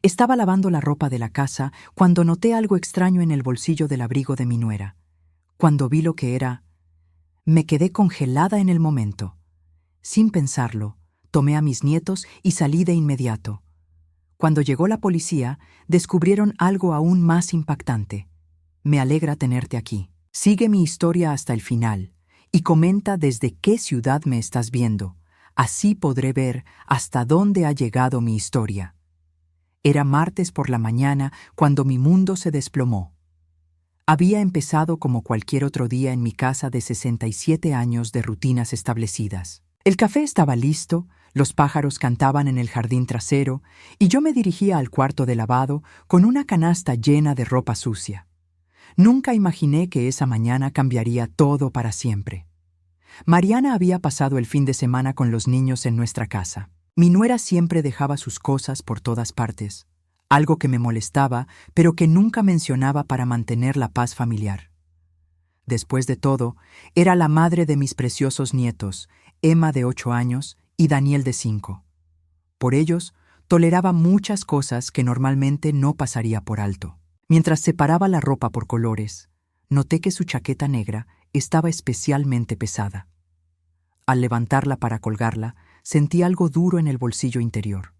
Estaba lavando la ropa de la casa cuando noté algo extraño en el bolsillo del abrigo de mi nuera. Cuando vi lo que era, me quedé congelada en el momento. Sin pensarlo, tomé a mis nietos y salí de inmediato. Cuando llegó la policía, descubrieron algo aún más impactante. Me alegra tenerte aquí. Sigue mi historia hasta el final y comenta desde qué ciudad me estás viendo. Así podré ver hasta dónde ha llegado mi historia. Era martes por la mañana cuando mi mundo se desplomó. Había empezado como cualquier otro día en mi casa de 67 años de rutinas establecidas. El café estaba listo, los pájaros cantaban en el jardín trasero y yo me dirigía al cuarto de lavado con una canasta llena de ropa sucia. Nunca imaginé que esa mañana cambiaría todo para siempre. Mariana había pasado el fin de semana con los niños en nuestra casa. Mi nuera siempre dejaba sus cosas por todas partes, algo que me molestaba, pero que nunca mencionaba para mantener la paz familiar. Después de todo, era la madre de mis preciosos nietos, Emma de 8 años y Daniel de 5. Por ellos, toleraba muchas cosas que normalmente no pasaría por alto. Mientras separaba la ropa por colores, noté que su chaqueta negra estaba especialmente pesada. Al levantarla para colgarla, sentí algo duro en el bolsillo interior.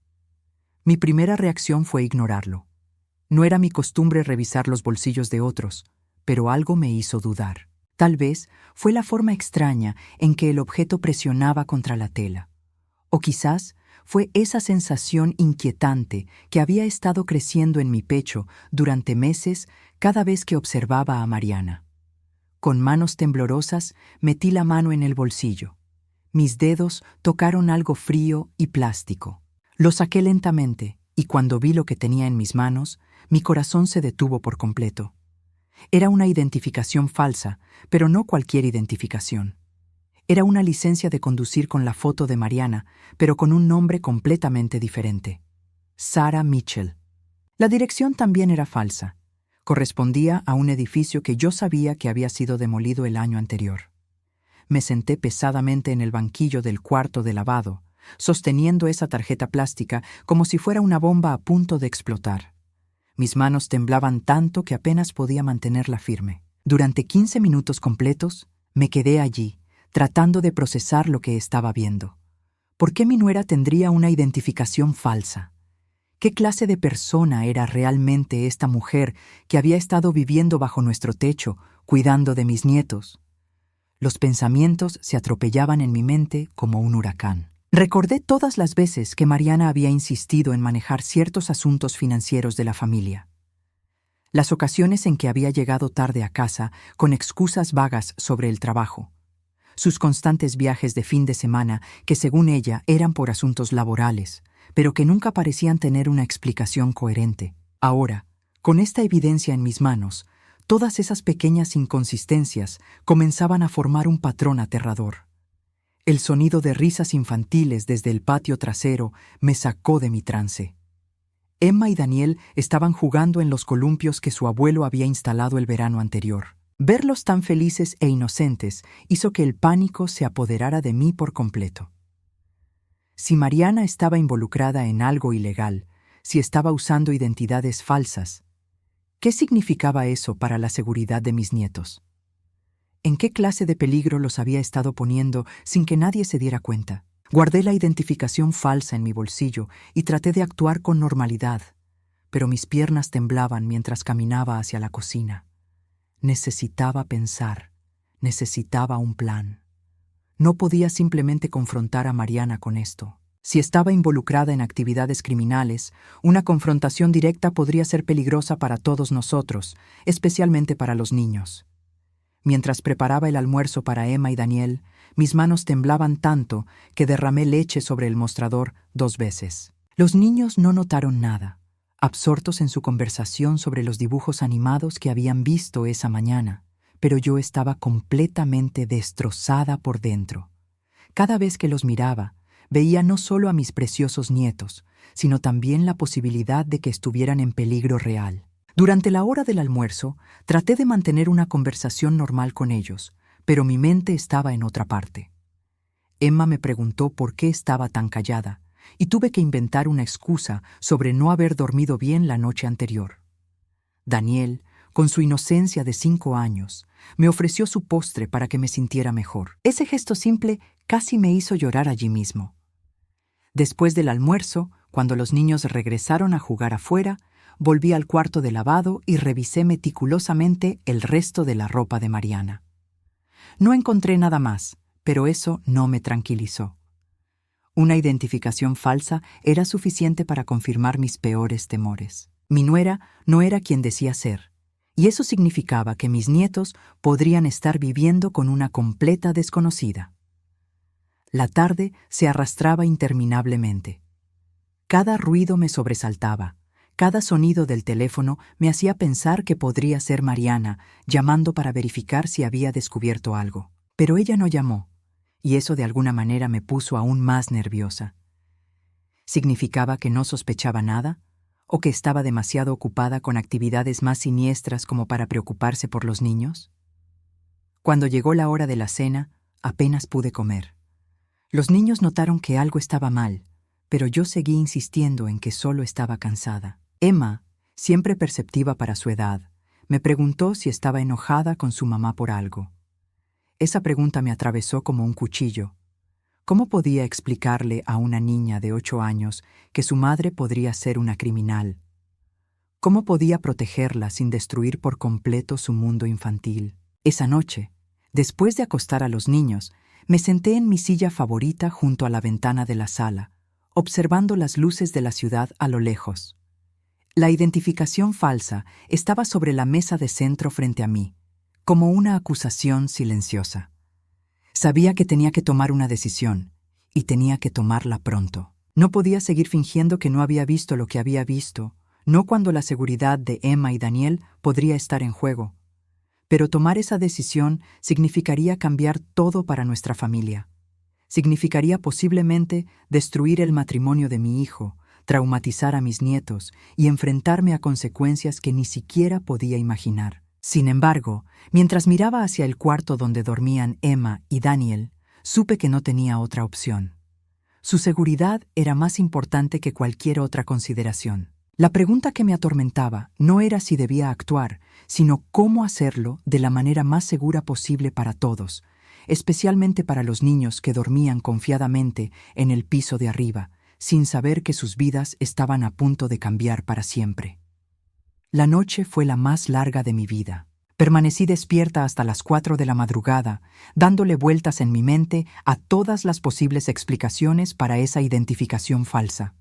Mi primera reacción fue ignorarlo. No era mi costumbre revisar los bolsillos de otros, pero algo me hizo dudar. Tal vez fue la forma extraña en que el objeto presionaba contra la tela. O quizás fue esa sensación inquietante que había estado creciendo en mi pecho durante meses cada vez que observaba a Mariana. Con manos temblorosas metí la mano en el bolsillo. Mis dedos tocaron algo frío y plástico. Lo saqué lentamente y cuando vi lo que tenía en mis manos, mi corazón se detuvo por completo. Era una identificación falsa, pero no cualquier identificación. Era una licencia de conducir con la foto de Mariana, pero con un nombre completamente diferente. Sarah Mitchell. La dirección también era falsa. Correspondía a un edificio que yo sabía que había sido demolido el año anterior. Me senté pesadamente en el banquillo del cuarto de lavado, sosteniendo esa tarjeta plástica como si fuera una bomba a punto de explotar. Mis manos temblaban tanto que apenas podía mantenerla firme. Durante 15 minutos completos, me quedé allí, tratando de procesar lo que estaba viendo. ¿Por qué mi nuera tendría una identificación falsa? ¿Qué clase de persona era realmente esta mujer que había estado viviendo bajo nuestro techo, cuidando de mis nietos? Los pensamientos se atropellaban en mi mente como un huracán. Recordé todas las veces que Mariana había insistido en manejar ciertos asuntos financieros de la familia. Las ocasiones en que había llegado tarde a casa con excusas vagas sobre el trabajo. Sus constantes viajes de fin de semana que según ella eran por asuntos laborales, pero que nunca parecían tener una explicación coherente. Ahora, con esta evidencia en mis manos, todas esas pequeñas inconsistencias comenzaban a formar un patrón aterrador. El sonido de risas infantiles desde el patio trasero me sacó de mi trance. Emma y Daniel estaban jugando en los columpios que su abuelo había instalado el verano anterior. Verlos tan felices e inocentes hizo que el pánico se apoderara de mí por completo. Si Mariana estaba involucrada en algo ilegal, si estaba usando identidades falsas, ¿qué significaba eso para la seguridad de mis nietos? ¿En qué clase de peligro los había estado poniendo sin que nadie se diera cuenta? Guardé la identificación falsa en mi bolsillo y traté de actuar con normalidad, pero mis piernas temblaban mientras caminaba hacia la cocina. Necesitaba pensar, necesitaba un plan. No podía simplemente confrontar a Mariana con esto. Si estaba involucrada en actividades criminales, una confrontación directa podría ser peligrosa para todos nosotros, especialmente para los niños. Mientras preparaba el almuerzo para Emma y Daniel, mis manos temblaban tanto que derramé leche sobre el mostrador 2 veces. Los niños no notaron nada, absortos en su conversación sobre los dibujos animados que habían visto esa mañana, pero yo estaba completamente destrozada por dentro. Cada vez que los miraba, veía no solo a mis preciosos nietos, sino también la posibilidad de que estuvieran en peligro real. Durante la hora del almuerzo, traté de mantener una conversación normal con ellos, pero mi mente estaba en otra parte. Emma me preguntó por qué estaba tan callada, y tuve que inventar una excusa sobre no haber dormido bien la noche anterior. Daniel, con su inocencia de 5 años, me ofreció su postre para que me sintiera mejor. Ese gesto simple casi me hizo llorar allí mismo. Después del almuerzo, cuando los niños regresaron a jugar afuera, volví al cuarto de lavado y revisé meticulosamente el resto de la ropa de Mariana. No encontré nada más, pero eso no me tranquilizó. Una identificación falsa era suficiente para confirmar mis peores temores. Mi nuera no era quien decía ser, y eso significaba que mis nietos podrían estar viviendo con una completa desconocida. La tarde se arrastraba interminablemente. Cada ruido me sobresaltaba. Cada sonido del teléfono me hacía pensar que podría ser Mariana llamando para verificar si había descubierto algo. Pero ella no llamó, y eso de alguna manera me puso aún más nerviosa. ¿Significaba que no sospechaba nada? ¿O que estaba demasiado ocupada con actividades más siniestras como para preocuparse por los niños? Cuando llegó la hora de la cena, apenas pude comer. Los niños notaron que algo estaba mal, pero yo seguí insistiendo en que solo estaba cansada. Emma, siempre perceptiva para su edad, me preguntó si estaba enojada con su mamá por algo. Esa pregunta me atravesó como un cuchillo. ¿Cómo podía explicarle a una niña de 8 años que su madre podría ser una criminal? ¿Cómo podía protegerla sin destruir por completo su mundo infantil? Esa noche, después de acostar a los niños, me senté en mi silla favorita junto a la ventana de la sala, observando las luces de la ciudad a lo lejos. La identificación falsa estaba sobre la mesa de centro frente a mí, como una acusación silenciosa. Sabía que tenía que tomar una decisión, y tenía que tomarla pronto. No podía seguir fingiendo que no había visto lo que había visto, no cuando la seguridad de Emma y Daniel podría estar en juego. Pero tomar esa decisión significaría cambiar todo para nuestra familia. Significaría posiblemente destruir el matrimonio de mi hijo, traumatizar a mis nietos y enfrentarme a consecuencias que ni siquiera podía imaginar. Sin embargo, mientras miraba hacia el cuarto donde dormían Emma y Daniel, supe que no tenía otra opción. Su seguridad era más importante que cualquier otra consideración. La pregunta que me atormentaba no era si debía actuar, sino cómo hacerlo de la manera más segura posible para todos, especialmente para los niños que dormían confiadamente en el piso de arriba, sin saber que sus vidas estaban a punto de cambiar para siempre. La noche fue la más larga de mi vida. Permanecí despierta hasta las 4 de la madrugada, dándole vueltas en mi mente a todas las posibles explicaciones para esa identificación falsa.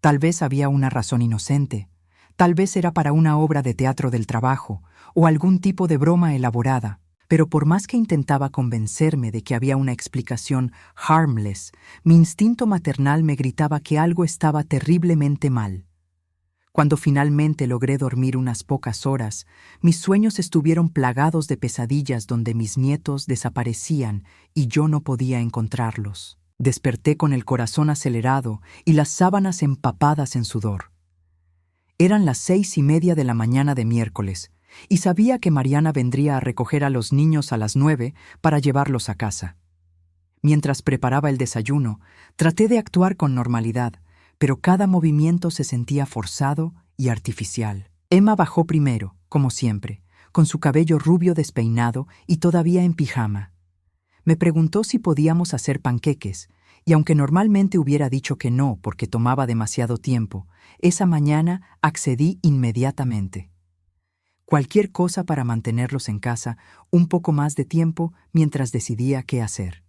Tal vez había una razón inocente, tal vez era para una obra de teatro del trabajo o algún tipo de broma elaborada, pero por más que intentaba convencerme de que había una explicación harmless, mi instinto maternal me gritaba que algo estaba terriblemente mal. Cuando finalmente logré dormir unas pocas horas, mis sueños estuvieron plagados de pesadillas donde mis nietos desaparecían y yo no podía encontrarlos. Desperté con el corazón acelerado y las sábanas empapadas en sudor. Eran las 6:30 de la mañana de miércoles, y sabía que Mariana vendría a recoger a los niños a las 9 para llevarlos a casa. Mientras preparaba el desayuno, traté de actuar con normalidad, pero cada movimiento se sentía forzado y artificial. Emma bajó primero, como siempre, con su cabello rubio despeinado y todavía en pijama. Me preguntó si podíamos hacer panqueques, y aunque normalmente hubiera dicho que no porque tomaba demasiado tiempo, esa mañana accedí inmediatamente. Cualquier cosa para mantenerlos en casa un poco más de tiempo mientras decidía qué hacer.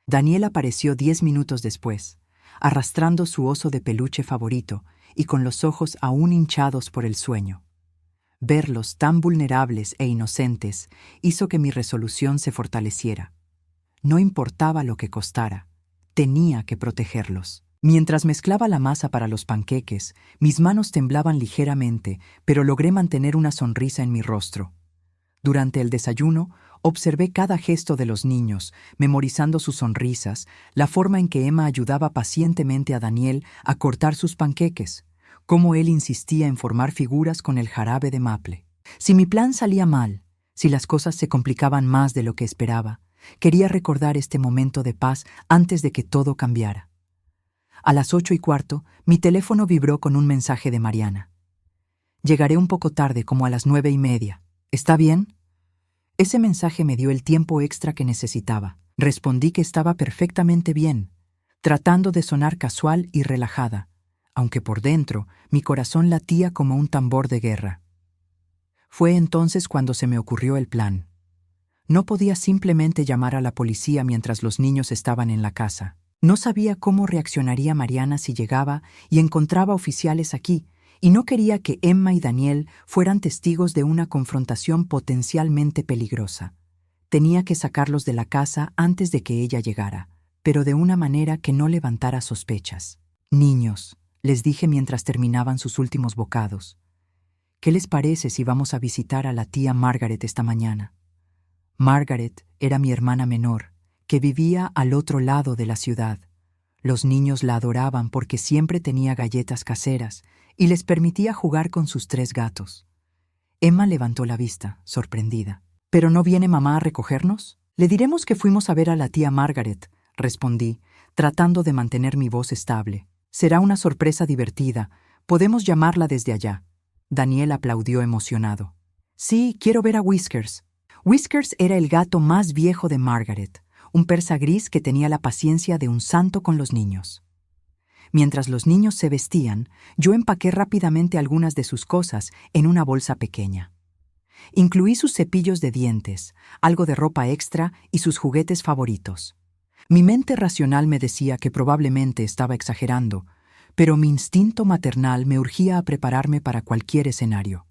Daniel apareció 10 minutos después, arrastrando su oso de peluche favorito y con los ojos aún hinchados por el sueño. Verlos tan vulnerables e inocentes hizo que mi resolución se fortaleciera. No importaba lo que costara, tenía que protegerlos. Mientras mezclaba la masa para los panqueques, mis manos temblaban ligeramente, pero logré mantener una sonrisa en mi rostro. Durante el desayuno, observé cada gesto de los niños, memorizando sus sonrisas, la forma en que Emma ayudaba pacientemente a Daniel a cortar sus panqueques, cómo él insistía en formar figuras con el jarabe de maple. Si mi plan salía mal, si las cosas se complicaban más de lo que esperaba, quería recordar este momento de paz antes de que todo cambiara. A las 8:15, mi teléfono vibró con un mensaje de Mariana. Llegaré un poco tarde, como a las 9:30. ¿Está bien? Ese mensaje me dio el tiempo extra que necesitaba. Respondí que estaba perfectamente bien, tratando de sonar casual y relajada, aunque por dentro mi corazón latía como un tambor de guerra. Fue entonces cuando se me ocurrió el plan. No podía simplemente llamar a la policía mientras los niños estaban en la casa. No sabía cómo reaccionaría Mariana si llegaba y encontraba oficiales aquí, y no quería que Emma y Daniel fueran testigos de una confrontación potencialmente peligrosa. Tenía que sacarlos de la casa antes de que ella llegara, pero de una manera que no levantara sospechas. «Niños», les dije mientras terminaban sus últimos bocados, «¿qué les parece si vamos a visitar a la tía Margaret esta mañana?» Margaret era mi hermana menor, que vivía al otro lado de la ciudad. Los niños la adoraban porque siempre tenía galletas caseras y les permitía jugar con sus 3 gatos. Emma levantó la vista, sorprendida. «¿Pero no viene mamá a recogernos?» «Le diremos que fuimos a ver a la tía Margaret», respondí, tratando de mantener mi voz estable. «Será una sorpresa divertida. Podemos llamarla desde allá». Daniel aplaudió emocionado. «Sí, quiero ver a Whiskers». Whiskers era el gato más viejo de Margaret, un persa gris que tenía la paciencia de un santo con los niños. Mientras los niños se vestían, yo empaqué rápidamente algunas de sus cosas en una bolsa pequeña. Incluí sus cepillos de dientes, algo de ropa extra y sus juguetes favoritos. Mi mente racional me decía que probablemente estaba exagerando, pero mi instinto maternal me urgía a prepararme para cualquier escenario.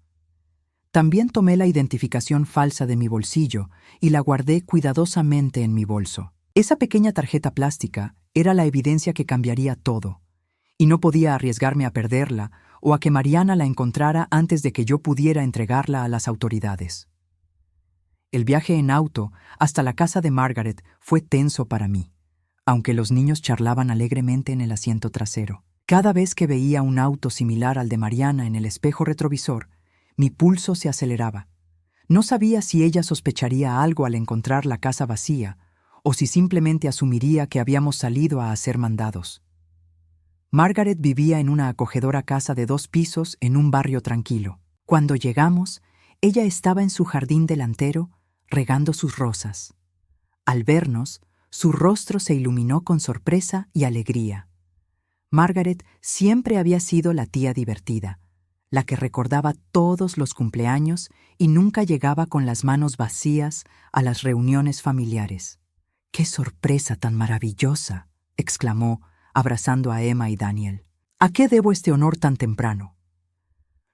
También tomé la identificación falsa de mi bolsillo y la guardé cuidadosamente en mi bolso. Esa pequeña tarjeta plástica era la evidencia que cambiaría todo, y no podía arriesgarme a perderla o a que Mariana la encontrara antes de que yo pudiera entregarla a las autoridades. El viaje en auto hasta la casa de Margaret fue tenso para mí, aunque los niños charlaban alegremente en el asiento trasero. Cada vez que veía un auto similar al de Mariana en el espejo retrovisor, mi pulso se aceleraba. No sabía si ella sospecharía algo al encontrar la casa vacía o si simplemente asumiría que habíamos salido a hacer mandados. Margaret vivía en una acogedora casa de 2 pisos en un barrio tranquilo. Cuando llegamos, ella estaba en su jardín delantero regando sus rosas. Al vernos, su rostro se iluminó con sorpresa y alegría. Margaret siempre había sido la tía divertida, la que recordaba todos los cumpleaños y nunca llegaba con las manos vacías a las reuniones familiares. «¡Qué sorpresa tan maravillosa!», exclamó, abrazando a Emma y Daniel. «¿A qué debo este honor tan temprano?».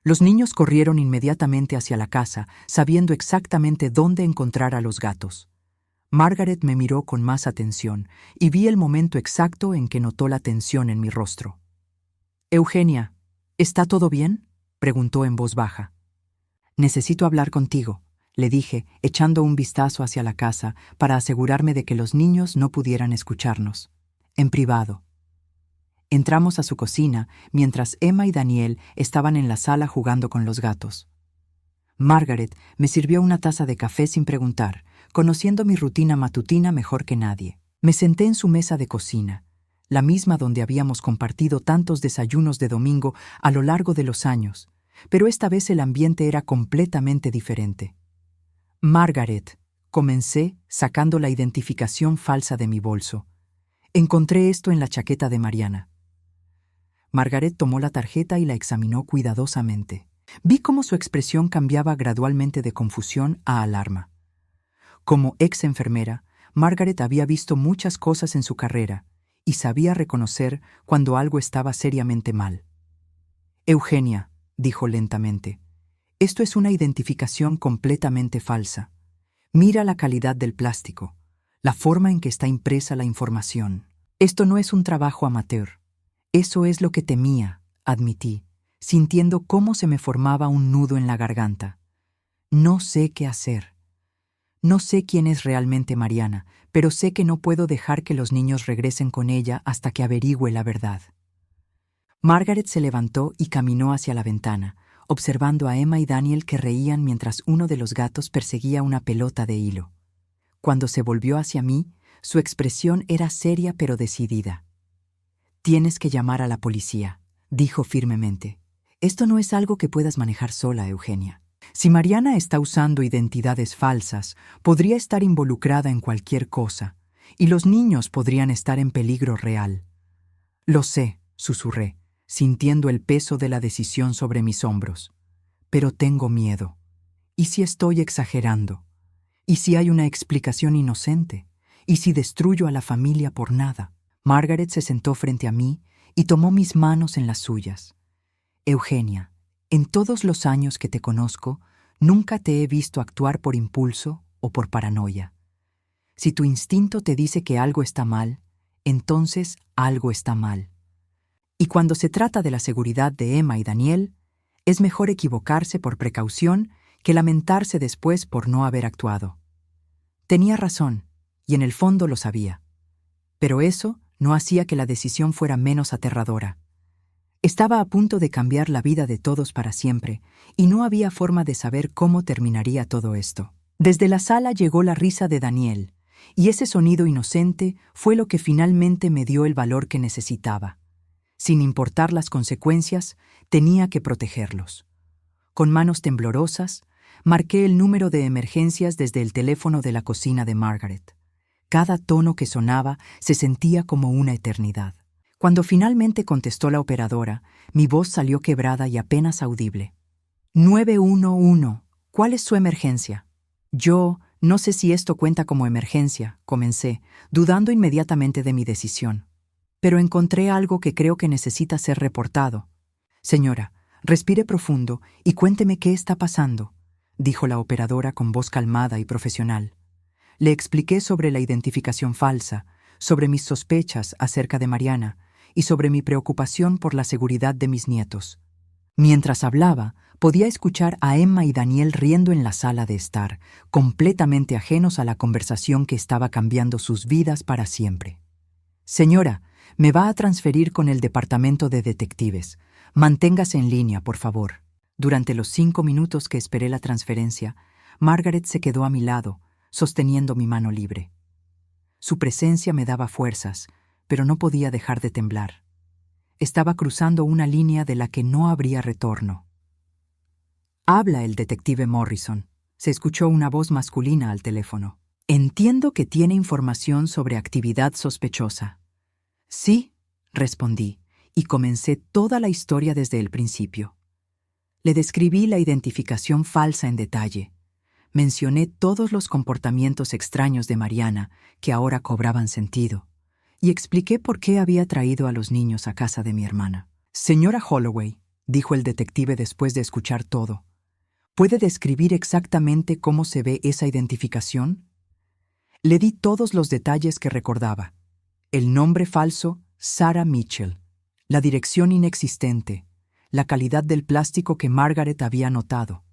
Los niños corrieron inmediatamente hacia la casa, sabiendo exactamente dónde encontrar a los gatos. Margaret me miró con más atención y vi el momento exacto en que notó la tensión en mi rostro. «Eugenia, ¿está todo bien?», preguntó en voz baja. «Necesito hablar contigo», le dije, echando un vistazo hacia la casa para asegurarme de que los niños no pudieran escucharnos. «En privado». Entramos a su cocina mientras Emma y Daniel estaban en la sala jugando con los gatos. Margaret me sirvió una taza de café sin preguntar, conociendo mi rutina matutina mejor que nadie. Me senté en su mesa de cocina, la misma donde habíamos compartido tantos desayunos de domingo a lo largo de los años, pero esta vez el ambiente era completamente diferente. «Margaret», comencé sacando la identificación falsa de mi bolso. «Encontré esto en la chaqueta de Mariana». Margaret tomó la tarjeta y la examinó cuidadosamente. Vi cómo su expresión cambiaba gradualmente de confusión a alarma. Como ex enfermera, Margaret había visto muchas cosas en su carrera y sabía reconocer cuando algo estaba seriamente mal. «Eugenia», dijo lentamente, «esto es una identificación completamente falsa. Mira la calidad del plástico, la forma en que está impresa la información. Esto no es un trabajo amateur. Eso es lo que temía», admití, sintiendo cómo se me formaba un nudo en la garganta. «No sé qué hacer. No sé quién es realmente Mariana, pero sé que no puedo dejar que los niños regresen con ella hasta que averigüe la verdad». Margaret se levantó y caminó hacia la ventana, observando a Emma y Daniel que reían mientras uno de los gatos perseguía una pelota de hilo. Cuando se volvió hacia mí, su expresión era seria pero decidida. Tienes que llamar a la policía, dijo firmemente. Esto no es algo que puedas manejar sola, Eugenia. Si Mariana está usando identidades falsas, podría estar involucrada en cualquier cosa, y los niños podrían estar en peligro real. Lo sé, susurré, sintiendo el peso de la decisión sobre mis hombros. Pero tengo miedo. ¿Y si estoy exagerando? ¿Y si hay una explicación inocente? ¿Y si destruyo a la familia por nada? Margaret se sentó frente a mí y tomó mis manos en las suyas. Eugenia, en todos los años que te conozco, nunca te he visto actuar por impulso o por paranoia. Si tu instinto te dice que algo está mal, entonces algo está mal. Y cuando se trata de la seguridad de Emma y Daniel, es mejor equivocarse por precaución que lamentarse después por no haber actuado. Tenía razón, y en el fondo lo sabía. Pero eso no hacía que la decisión fuera menos aterradora. Estaba a punto de cambiar la vida de todos para siempre, y no había forma de saber cómo terminaría todo esto. Desde la sala llegó la risa de Daniel, y ese sonido inocente fue lo que finalmente me dio el valor que necesitaba. Sin importar las consecuencias, tenía que protegerlos. Con manos temblorosas, marqué el número de emergencias desde el teléfono de la cocina de Margaret. Cada tono que sonaba se sentía como una eternidad. Cuando finalmente contestó la operadora, mi voz salió quebrada y apenas audible. 911, ¿cuál es su emergencia? Yo no sé si esto cuenta como emergencia, comencé, dudando inmediatamente de mi decisión. Pero encontré algo que creo que necesita ser reportado. Señora, respire profundo y cuénteme qué está pasando, dijo la operadora con voz calmada y profesional. Le expliqué sobre la identificación falsa, sobre mis sospechas acerca de Mariana y sobre mi preocupación por la seguridad de mis nietos. Mientras hablaba, podía escuchar a Emma y Daniel riendo en la sala de estar, completamente ajenos a la conversación que estaba cambiando sus vidas para siempre. Señora, me va a transferir con el departamento de detectives. Manténgase en línea, por favor. Durante los 5 minutos que esperé la transferencia, Margaret se quedó a mi lado, sosteniendo mi mano libre. Su presencia me daba fuerzas, pero no podía dejar de temblar. Estaba cruzando una línea de la que no habría retorno. Habla el detective Morrison. Se escuchó una voz masculina al teléfono. Entiendo que tiene información sobre actividad sospechosa. Sí, respondí, y comencé toda la historia desde el principio. Le describí la identificación falsa en detalle. Mencioné todos los comportamientos extraños de Mariana, que ahora cobraban sentido, y expliqué por qué había traído a los niños a casa de mi hermana. Señora Holloway, dijo el detective después de escuchar todo, ¿puede describir exactamente cómo se ve esa identificación? Le di todos los detalles que recordaba. El nombre falso, Sarah Mitchell, la dirección inexistente, la calidad del plástico que Margaret había notado.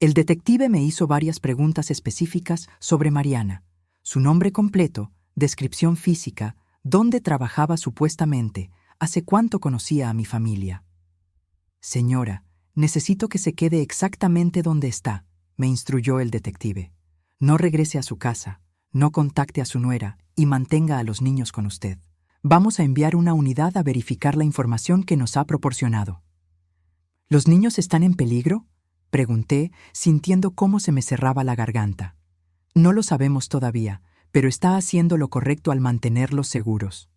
El detective me hizo varias preguntas específicas sobre Mariana, su nombre completo, descripción física, dónde trabajaba supuestamente, hace cuánto conocía a mi familia. Señora, necesito que se quede exactamente donde está, me instruyó el detective. No regrese a su casa, no contacte a su nuera y mantenga a los niños con usted. Vamos a enviar una unidad a verificar la información que nos ha proporcionado. ¿Los niños están en peligro?, pregunté, sintiendo cómo se me cerraba la garganta. No lo sabemos todavía, pero está haciendo lo correcto al mantenerlos seguros.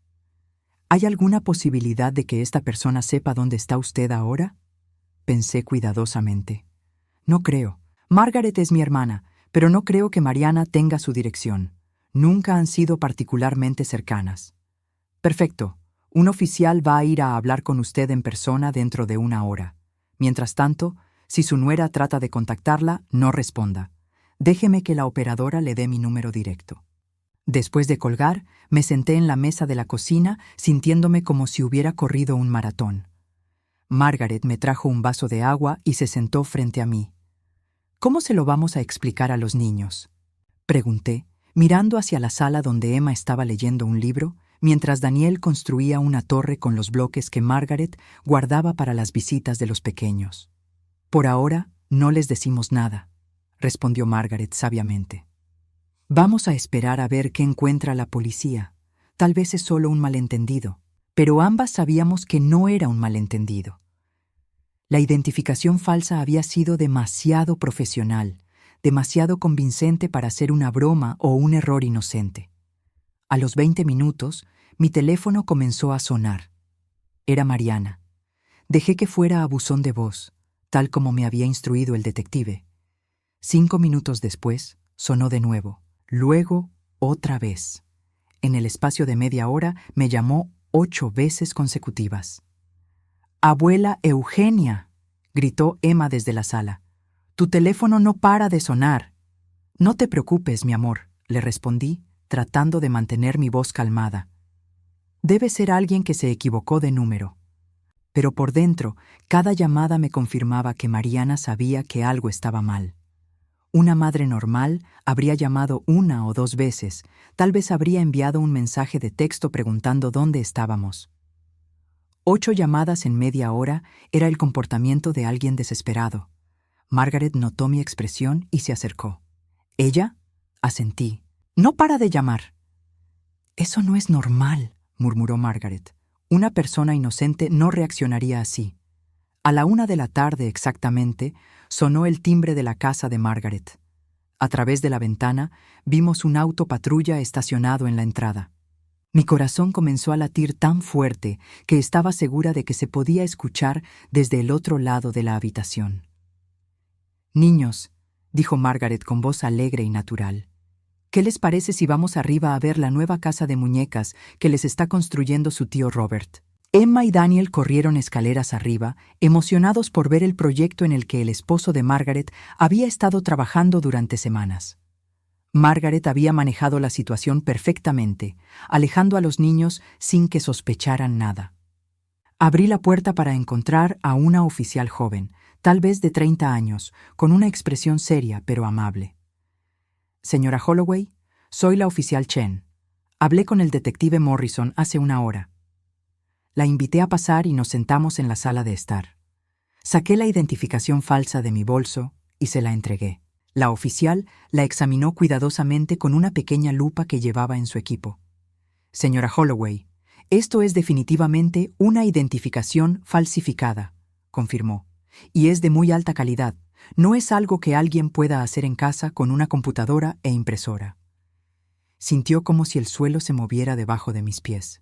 ¿Hay alguna posibilidad de que esta persona sepa dónde está usted ahora? Pensé cuidadosamente. No creo. Margaret es mi hermana, pero no creo que Mariana tenga su dirección. Nunca han sido particularmente cercanas. Perfecto. Un oficial va a ir a hablar con usted en persona dentro de 1 hora. Mientras tanto, si su nuera trata de contactarla, no responda. Déjeme que la operadora le dé mi número directo. Después de colgar, me senté en la mesa de la cocina, sintiéndome como si hubiera corrido un maratón. Margaret me trajo un vaso de agua y se sentó frente a mí. ¿Cómo se lo vamos a explicar a los niños?, pregunté, mirando hacia la sala donde Emma estaba leyendo un libro, mientras Daniel construía una torre con los bloques que Margaret guardaba para las visitas de los pequeños. Por ahora, no les decimos nada, respondió Margaret sabiamente. Vamos a esperar a ver qué encuentra la policía. Tal vez es solo un malentendido. pero ambas sabíamos que no era un malentendido. La identificación falsa había sido demasiado profesional, demasiado convincente para ser una broma o un error inocente. A los 20 minutos, mi teléfono comenzó a sonar. Era Mariana. Dejé que fuera a buzón de voz, tal como me había instruido el detective. 5 minutos después, sonó de nuevo, luego otra vez. En el espacio de media hora me llamó 8 veces consecutivas. «¡Abuela Eugenia!», gritó Emma desde la sala. «Tu teléfono no para de sonar». «No te preocupes, mi amor», le respondí, tratando de mantener mi voz calmada. «Debe ser alguien que se equivocó de número». Pero por dentro, cada llamada me confirmaba que Mariana sabía que algo estaba mal. Una madre normal habría llamado 1 o 2 veces, tal vez habría enviado un mensaje de texto preguntando dónde estábamos. 8 llamadas en media hora era el comportamiento de alguien desesperado. Margaret notó mi expresión y se acercó. «¿Ella?», asentí. «No para de llamar». «Eso no es normal», murmuró Margaret. «Una persona inocente no reaccionaría así». A la 1 de la tarde exactamente, sonó el timbre de la casa de Margaret. A través de la ventana, vimos un auto patrulla estacionado en la entrada. Mi corazón comenzó a latir tan fuerte que estaba segura de que se podía escuchar desde el otro lado de la habitación. «Niños», dijo Margaret con voz alegre y natural, «¿qué les parece si vamos arriba a ver la nueva casa de muñecas que les está construyendo su tío Robert?» Emma y Daniel corrieron escaleras arriba, emocionados por ver el proyecto en el que el esposo de Margaret había estado trabajando durante semanas. Margaret había manejado la situación perfectamente, alejando a los niños sin que sospecharan nada. Abrí la puerta para encontrar a una oficial joven, tal vez de 30 años, con una expresión seria pero amable. «Señora Holloway, soy la oficial Chen. Hablé con el detective Morrison hace 1 hora». La invité a pasar y nos sentamos en la sala de estar. Saqué la identificación falsa de mi bolso y se la entregué. La oficial la examinó cuidadosamente con una pequeña lupa que llevaba en su equipo. «Señora Holloway, esto es definitivamente una identificación falsificada», confirmó, «y es de muy alta calidad. No es algo que alguien pueda hacer en casa con una computadora e impresora». Sintió como si el suelo se moviera debajo de mis pies.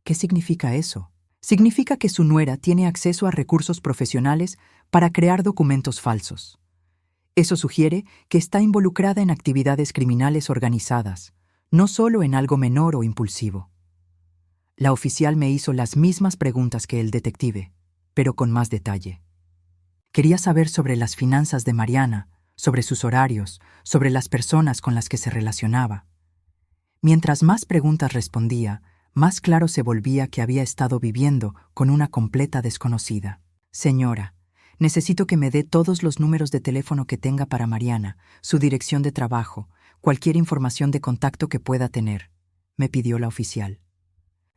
¿Qué significa eso? Significa que su nuera tiene acceso a recursos profesionales para crear documentos falsos. Eso sugiere que está involucrada en actividades criminales organizadas, no solo en algo menor o impulsivo. La oficial me hizo las mismas preguntas que el detective, pero con más detalle. Quería saber sobre las finanzas de Mariana, sobre sus horarios, sobre las personas con las que se relacionaba. Mientras más preguntas respondía, más claro se volvía que había estado viviendo con una completa desconocida. «Señora, necesito que me dé todos los números de teléfono que tenga para Mariana, su dirección de trabajo, cualquier información de contacto que pueda tener», me pidió la oficial.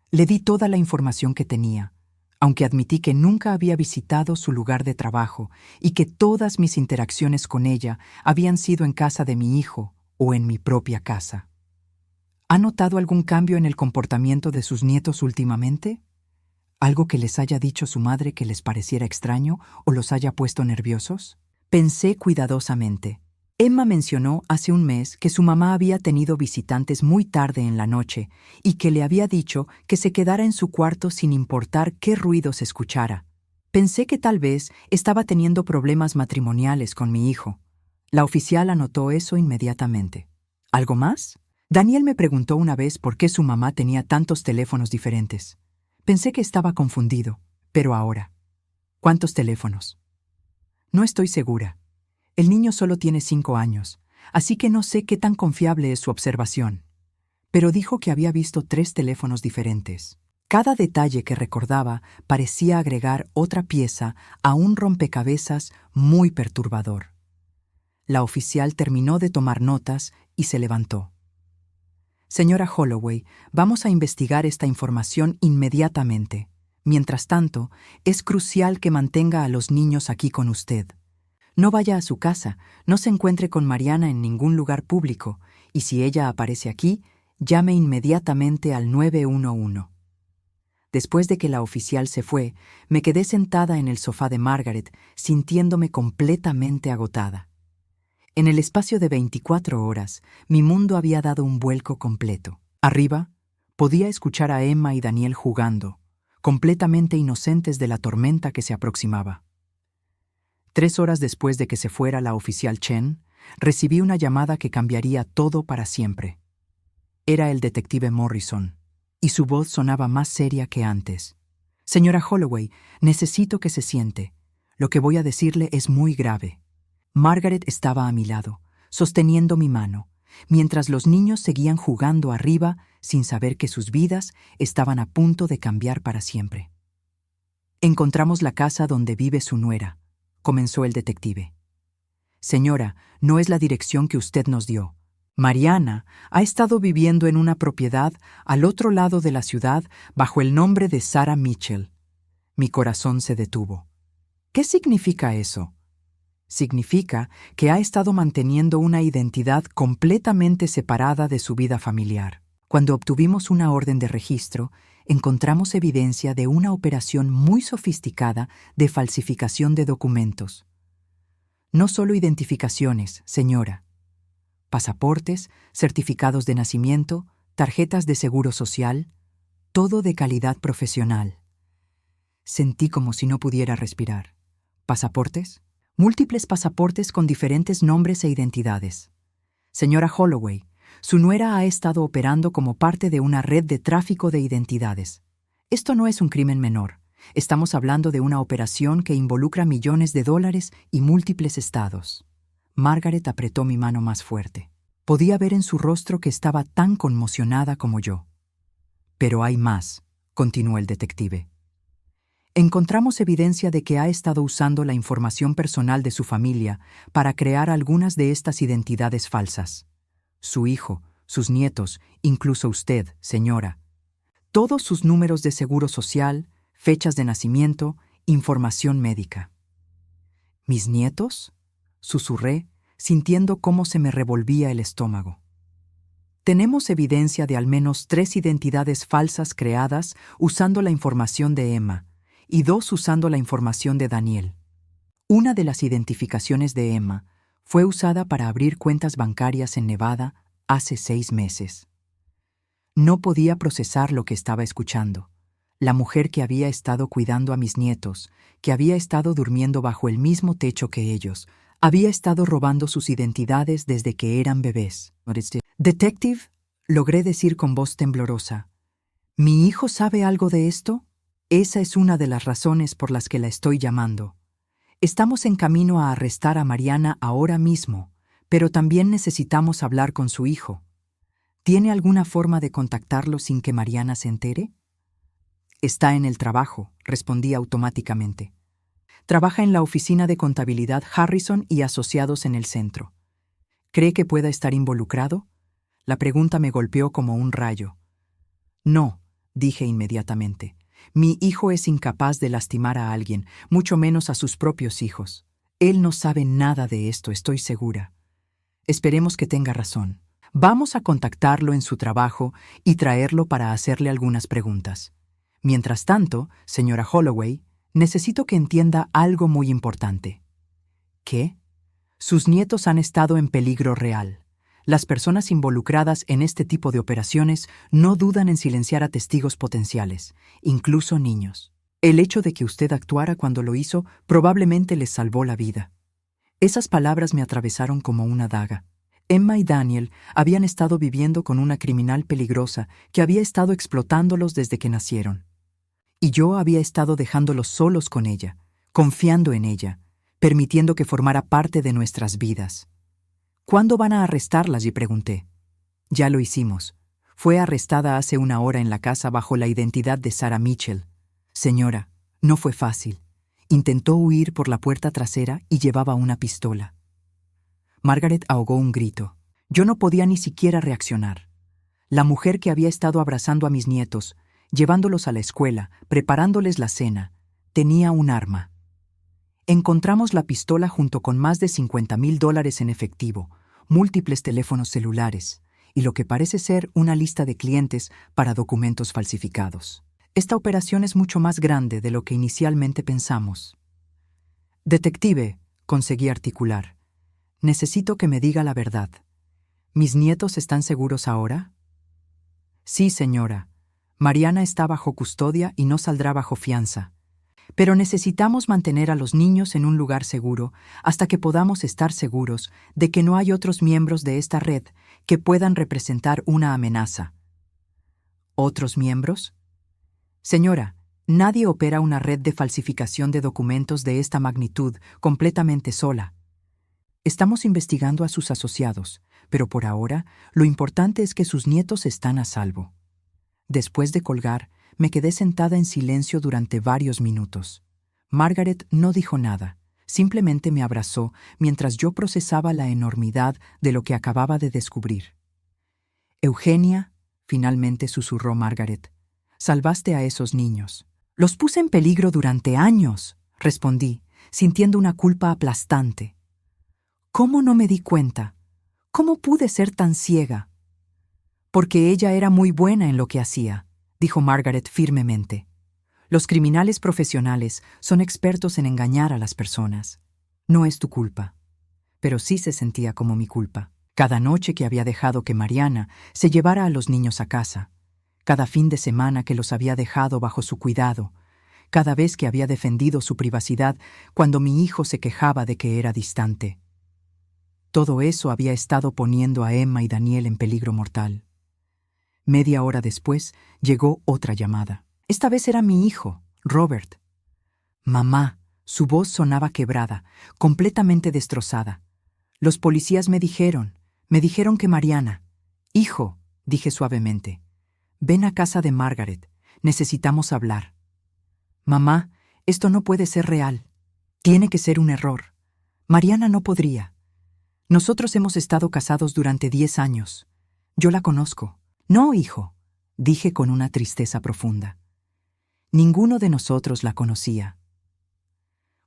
Le di toda la información que tenía, aunque admití que nunca había visitado su lugar de trabajo y que todas mis interacciones con ella habían sido en casa de mi hijo o en mi propia casa. ¿Ha notado algún cambio en el comportamiento de sus nietos últimamente? ¿Algo que les haya dicho su madre que les pareciera extraño o los haya puesto nerviosos? Pensé cuidadosamente. Emma mencionó hace un mes que su mamá había tenido visitantes muy tarde en la noche y que le había dicho que se quedara en su cuarto sin importar qué ruido se escuchara. Pensé que tal vez estaba teniendo problemas matrimoniales con mi hijo. La oficial anotó eso inmediatamente. ¿Algo más? Daniel me preguntó una vez por qué su mamá tenía tantos teléfonos diferentes. Pensé que estaba confundido, pero ahora. ¿Cuántos teléfonos? No estoy segura. El niño solo tiene 5 años, así que no sé qué tan confiable es su observación. Pero dijo que había visto 3 teléfonos diferentes. Cada detalle que recordaba parecía agregar otra pieza a un rompecabezas muy perturbador. La oficial terminó de tomar notas y se levantó. «Señora Holloway, vamos a investigar esta información inmediatamente. Mientras tanto, es crucial que mantenga a los niños aquí con usted. No vaya a su casa, no se encuentre con Mariana en ningún lugar público, y si ella aparece aquí, llame inmediatamente al 911». Después de que la oficial se fue, me quedé sentada en el sofá de Margaret, sintiéndome completamente agotada. En el espacio de 24 horas, mi mundo había dado un vuelco completo. Arriba, podía escuchar a Emma y Daniel jugando, completamente inocentes de la tormenta que se aproximaba. 3 horas después de que se fuera la oficial Chen, recibí una llamada que cambiaría todo para siempre. Era el detective Morrison, y su voz sonaba más seria que antes. «Señora Holloway, necesito que se siente. Lo que voy a decirle es muy grave». Margaret estaba a mi lado, sosteniendo mi mano, mientras los niños seguían jugando arriba sin saber que sus vidas estaban a punto de cambiar para siempre. «Encontramos la casa donde vive su nuera», comenzó el detective. «Señora, no es la dirección que usted nos dio. Mariana ha estado viviendo en una propiedad al otro lado de la ciudad bajo el nombre de Sarah Mitchell». Mi corazón se detuvo. «¿Qué significa eso?» «Significa que ha estado manteniendo una identidad completamente separada de su vida familiar. Cuando obtuvimos una orden de registro, encontramos evidencia de una operación muy sofisticada de falsificación de documentos. No solo identificaciones, señora. Pasaportes, certificados de nacimiento, tarjetas de seguro social, todo de calidad profesional». Sentí como si no pudiera respirar. ¿Pasaportes? Múltiples pasaportes con diferentes nombres e identidades. Señora Holloway, su nuera ha estado operando como parte de una red de tráfico de identidades. Esto no es un crimen menor. Estamos hablando de una operación que involucra millones de dólares y múltiples estados. Margaret apretó mi mano más fuerte. Podía ver en su rostro que estaba tan conmocionada como yo. «Pero hay más», continuó el detective. «Encontramos evidencia de que ha estado usando la información personal de su familia para crear algunas de estas identidades falsas. Su hijo, sus nietos, incluso usted, señora. Todos sus números de seguro social, fechas de nacimiento, información médica». «¿Mis nietos?», susurré, sintiendo cómo se me revolvía el estómago. «Tenemos evidencia de al menos 3 identidades falsas creadas usando la información de Emma y 2 usando la información de Daniel. Una de las identificaciones de Emma fue usada para abrir cuentas bancarias en Nevada hace 6 meses. No podía procesar lo que estaba escuchando. La mujer que había estado cuidando a mis nietos, que había estado durmiendo bajo el mismo techo que ellos, había estado robando sus identidades desde que eran bebés. «Detective», logré decir con voz temblorosa, «¿mi hijo sabe algo de esto? Esa es una de las razones por las que la estoy llamando. Estamos en camino a arrestar a Mariana ahora mismo, pero también necesitamos hablar con su hijo. ¿Tiene alguna forma de contactarlo sin que Mariana se entere?» «Está en el trabajo», respondí automáticamente. «Trabaja en la oficina de contabilidad Harrison y Asociados en el centro. ¿Cree que pueda estar involucrado?». La pregunta me golpeó como un rayo. «No», dije inmediatamente. «Mi hijo es incapaz de lastimar a alguien, mucho menos a sus propios hijos. Él no sabe nada de esto, estoy segura. Esperemos que tenga razón. Vamos a contactarlo en su trabajo y traerlo para hacerle algunas preguntas. Mientras tanto, señora Holloway, necesito que entienda algo muy importante». «¿Qué?». «Sus nietos han estado en peligro real. Las personas involucradas en este tipo de operaciones no dudan en silenciar a testigos potenciales, incluso niños. El hecho de que usted actuara cuando lo hizo probablemente les salvó la vida». Esas palabras me atravesaron como una daga. Emma y Daniel habían estado viviendo con una criminal peligrosa que había estado explotándolos desde que nacieron. Y yo había estado dejándolos solos con ella, confiando en ella, permitiendo que formara parte de nuestras vidas. «¿Cuándo van a arrestarlas?», y pregunté. «Ya lo hicimos. Fue arrestada hace 1 hora en la casa bajo la identidad de Sarah Mitchell. Señora, no fue fácil. Intentó huir por la puerta trasera y llevaba una pistola». Margaret ahogó un grito. Yo no podía ni siquiera reaccionar. La mujer que había estado abrazando a mis nietos, llevándolos a la escuela, preparándoles la cena, tenía un arma. Encontramos la pistola junto con más de $50,000 en efectivo, múltiples teléfonos celulares y lo que parece ser una lista de clientes para documentos falsificados. Esta operación es mucho más grande de lo que inicialmente pensamos. Detective, conseguí articular. Necesito que me diga la verdad. ¿Mis nietos están seguros ahora? Sí, señora. Mariana está bajo custodia y no saldrá bajo fianza. Pero necesitamos mantener a los niños en un lugar seguro hasta que podamos estar seguros de que no hay otros miembros de esta red que puedan representar una amenaza. ¿Otros miembros? Señora, nadie opera una red de falsificación de documentos de esta magnitud completamente sola. Estamos investigando a sus asociados, pero por ahora lo importante es que sus nietos están a salvo. Después de colgar, me quedé sentada en silencio durante varios minutos. Margaret no dijo nada, simplemente me abrazó mientras yo procesaba la enormidad de lo que acababa de descubrir. Eugenia, finalmente susurró Margaret, salvaste a esos niños. Los puse en peligro durante años, respondí, sintiendo una culpa aplastante. ¿Cómo no me di cuenta? ¿Cómo pude ser tan ciega? Porque ella era muy buena en lo que hacía, dijo Margaret firmemente. Los criminales profesionales son expertos en engañar a las personas. No es tu culpa. Pero sí se sentía como mi culpa. Cada noche que había dejado que Mariana se llevara a los niños a casa, cada fin de semana que los había dejado bajo su cuidado, cada vez que había defendido su privacidad cuando mi hijo se quejaba de que era distante. Todo eso había estado poniendo a Emma y Daniel en peligro mortal. Media hora después llegó otra llamada. Esta vez era mi hijo, Robert. Mamá, su voz sonaba quebrada, completamente destrozada. Los policías me dijeron que Mariana. Hijo, dije suavemente, ven a casa de Margaret, necesitamos hablar. Mamá, esto no puede ser real. Tiene que ser un error. Mariana no podría. Nosotros hemos estado casados durante 10 años. Yo la conozco. No, hijo, dije con una tristeza profunda. Ninguno de nosotros la conocía.